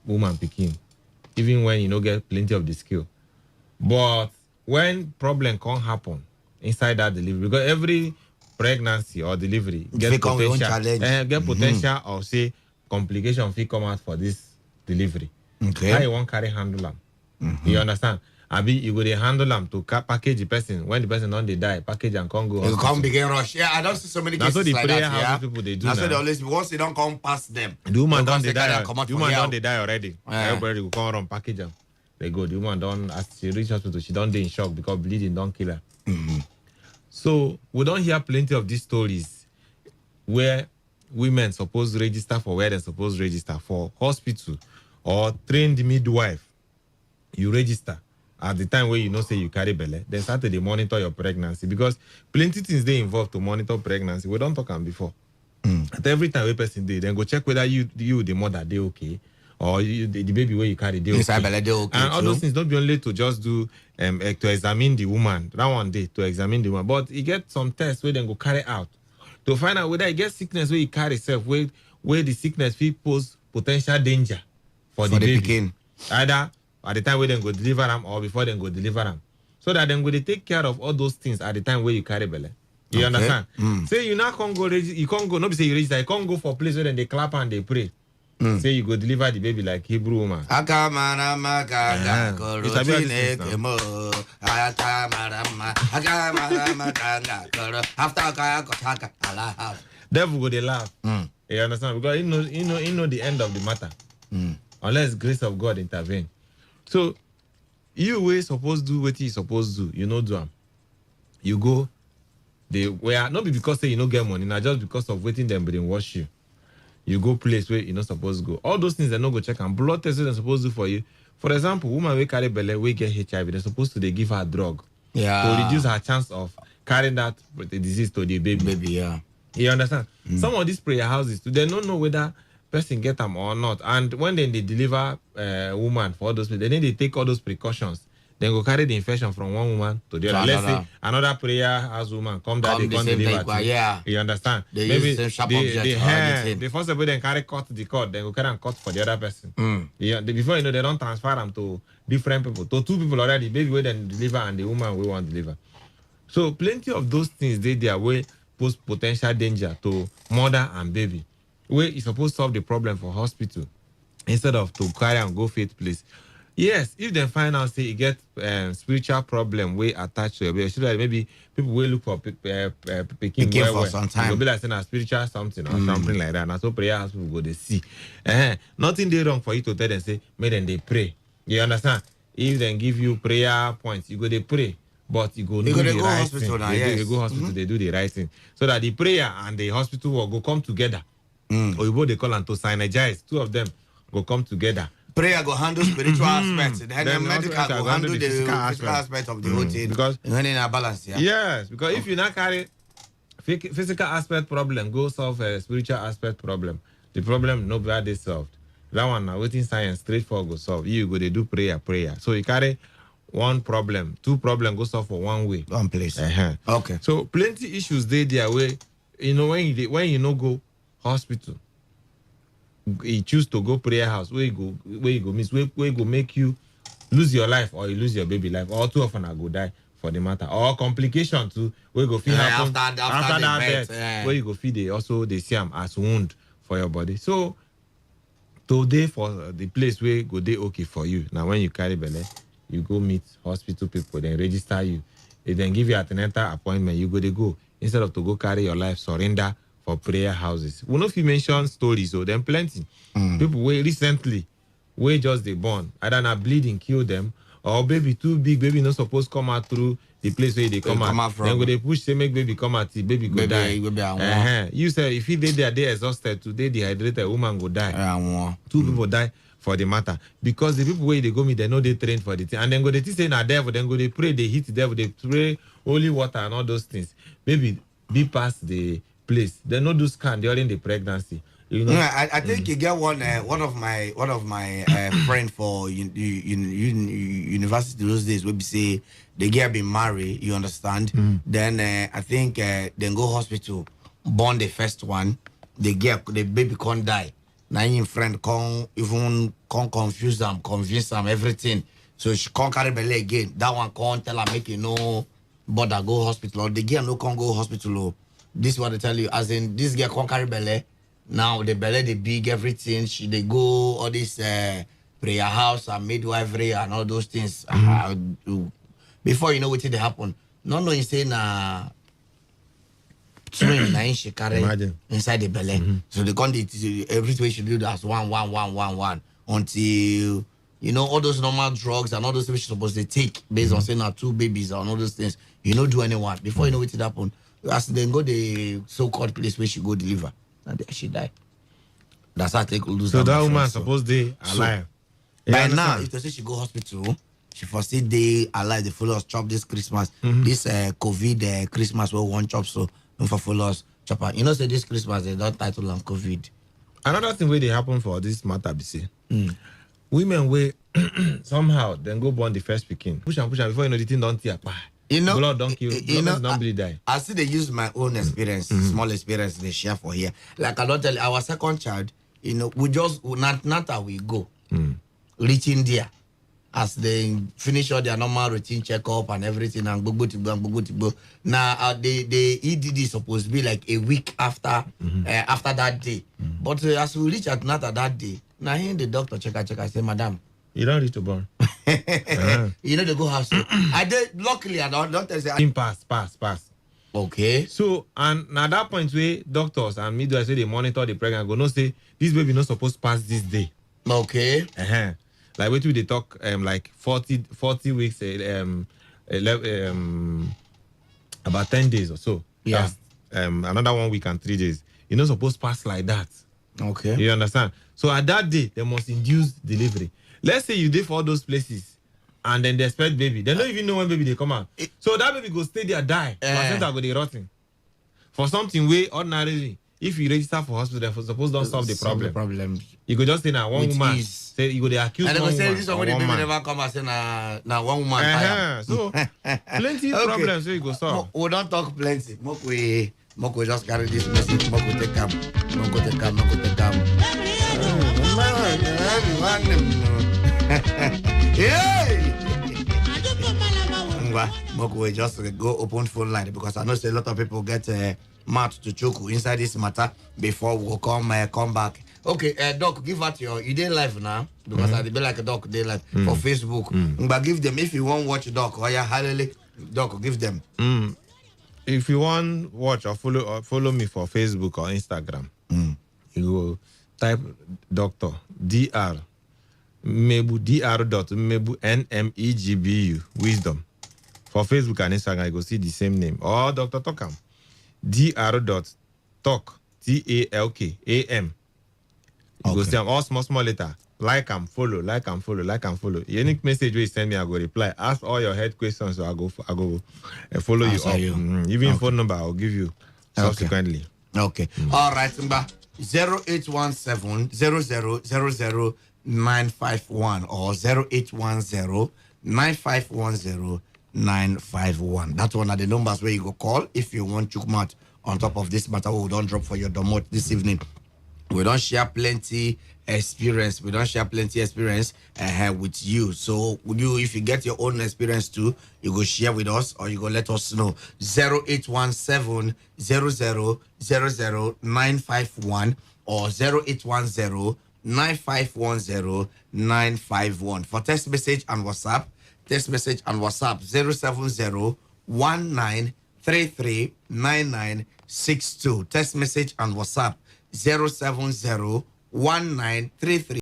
woman picking, even when you don't get plenty of the skill. But when problem can't happen inside that delivery, because every pregnancy or delivery get potential or say complication fit come out for this delivery. Okay. How you want carry handle them? You understand? Abi you go dey handle them to package the person when the person don't they die, package and can't go. You come begin rush. Yeah, I don't see so many cases so the like prayer that. Yeah. People they do That's now. what they always once they don't come past them. The woman don't they die. The woman don't they die already. Everybody will come around package them. They go. The woman don't as she reach hospital, she don't dey in shock because bleeding don't kill her. So we don't hear plenty of these stories where women supposed to register for where they supposed to register for hospital or trained midwife. You register at the time where you know say you carry belly, then start to monitor your pregnancy because plenty things they involve to monitor pregnancy. We don't talk on before. At every time we person day, then go check whether you the mother they okay or you, the baby where you carry they okay. They okay and all too. those things don't be only to just do to examine the woman. That one day to examine the woman, but you get some tests where then go carry out to find out whether you get sickness where you carry self where the sickness will pose potential danger for the baby. Pikin. Either at the time where they go deliver them or before they go deliver them. so that then they take care of all those things at the time where you carry belly. You understand? Say you now can't go, you can't go, not say you register, you can't go for a place where then they clap and they pray. Say you go deliver the baby like Hebrew woman. Devil go they laugh. You understand? Because you know the end of the matter. Unless grace of God intervene. So you were supposed to do what you supposed to do. You know do them. You go. They were not be because say you don't get money, not just because of waiting them brainwash you. You go place where you're not supposed to go. All those things they not go check and blood tests they're supposed to do for you. For example, woman we carry belly, we get HIV, they're supposed to they give her a drug to reduce her chance of carrying that the disease to the baby. You understand? Some of these prayer houses, they don't know whether person get them or not. And when they deliver woman for all those people, then they take all those precautions. Then go carry the infection from one woman to the other. Let's say another prayer house woman come that they come deliver. You understand? They maybe use the same sharp object the first of all then carry cut the cord, then go carry and cut for the other person. Before you know they don't transfer them to different people. To two people already, baby will then deliver and the woman will want deliver. So plenty of those things they there will pose potential danger to mother and baby. Where it's supposed to solve the problem for hospital instead of to carry and go faith place. Yes, if they find out say you get spiritual problem way attached to your baby, so that maybe people will look for picking for some time. It will be like saying a spiritual something or something like that. And so prayer house people go they see. Nothing they wrong for you to tell them say, make them they pray. You understand? If they give you prayer points, you go they pray. But you go do the right thing. They go hospital, they do the right thing. So that the prayer and the hospital will go come together. Or you both they call them to synergize. Two of them go come together. Prayer go handle spiritual aspects. Then the medical go handle the physical aspect of the whole thing. Because when in a balance, yes, because if you not carry physical aspect problem, go solve a spiritual aspect problem. The problem nobody solved. That one now waiting science straightforward go solve. You go they do prayer. So you carry one problem, two problem go solve for one way. One place. Okay. So plenty issues there where you know when you no go hospital. You choose to go prayer house, where you go miss, where you go make you lose your life or you lose your baby life, or two of them go die for the matter, or complication too, where you go feel happen after that death, where you go feel they also they see them as wound for your body. So today for the place where go they okay for you. Now when you carry belly, you go meet hospital people, then register you, they then give you an antenatal appointment, you go instead of to go carry your life, surrender for prayer houses. We know if you mention stories, so then plenty. People where recently where just they born, either not bleeding kill them, or baby too big, baby not supposed to come out through the place where they come out from. Then when they push, they make baby come out, the baby go die. You said if he did they exhausted, today dehydrated, woman go die. Two people die for the matter. Because the people where they go me, they know they train for the thing. And then go they say na devil, then go they pray, they hit the devil, they pray holy water and all those things. Baby be past the place. They no do scan during the pregnancy. You know? I think you get one of my friend for university those days will be say the girl been married, you understand? Then I think then go hospital, born the first one, the baby can't die. Now your friend can't confuse them, convince them everything. So she can't carry belly again. That one can't tell her make you know bother go hospital, or the girl no can't go hospital. This is what I tell you, as in this girl can't carry belly. Now the belly they big everything. They go all this prayer house and midwifery and all those things. Before you know what they happen. No, you say na twin she carry inside the belly. So they can't every way she do that's one until you know all those normal drugs and all those things she's supposed to take based on saying now two babies and all those things. You don't do anyone. Before you know what it happen. As then go the so-called place where she go deliver, and there she die. That's how they could lose. So that woman supposed they alive. So, by now, if they say she go hospital, she first say they alive. They follow us chop this Christmas, this COVID Christmas we want chop. So don't follow us chop. You know, say this Christmas they don't title on COVID. Another thing where they happen for this matter, be say women where somehow then go born the first pikin. Push and before you know the thing don't tear. You know, blood don't kill. Don't bleed die. I see they use my own experience, small experience they share for here. Like I don't tell you, our second child, you know, we just not how we go, reaching there. as they finish all their normal routine checkup and everything and go. Now the EDD is supposed to be like a week after after that day. But as we reach at night that day, now here the doctor check. I say, madam, you don't need to born. You know they go house. I did luckily I don't say pass. Okay. So and at that point where doctors and midwives say they monitor the pregnant go no say this baby not supposed to pass this day. Okay. Like wait till they talk like 40 weeks about 10 days or so. Yeah. That's, another 1 week and 3 days. You're not supposed to pass like that. Okay. You understand? So at that day, they must induce delivery. Let's say you did for all those places and then they expect baby. They don't even know when baby they come out. So that baby go stay there, die. Placenta go dey rotting. For something way ordinarily, if you register for hospital, for suppose don't solve the problem. You go just say now one woman. Say you go they accuse and one woman. And they go say this one baby never come and say na one woman. So plenty problems where you go solve. We don't talk plenty. Moko just carry this message. Moko take cam. Hey! Moko will just go open phone line because I know say a lot of people get mad to choke inside this matter before we come back. Okay, Doc, give out you dey live now because I be like a Doc dey live for Facebook. But give them if you want watch Doc or ya Halele, Doc, give them. If you want watch or follow me for Facebook or Instagram, you go type Doctor Dr. Mebu Dr. NMEGBU Wisdom. For Facebook and Instagram, you go see the same name. Or Dr. Tokam. Dr.Talk. TALKAM. You go see them all small letter. Like and follow. Unique message where you send me, I go reply. Ask all your head questions, so I go follow you up. Even phone number, I'll give you subsequently. Okay. All right, Mba. 0817 0000 951 or 0810 9510 951. That one are the numbers where you go call if you want Chukmat on top of this matter. We don't drop for your domot this evening. We don't share plenty experience. with you. So you, if you get your own experience too, you go share with us or you go let us know. 0817 0000 951 or 0810 9510 951. For text message and WhatsApp 070 1933 9962. Text message and WhatsApp 070 1933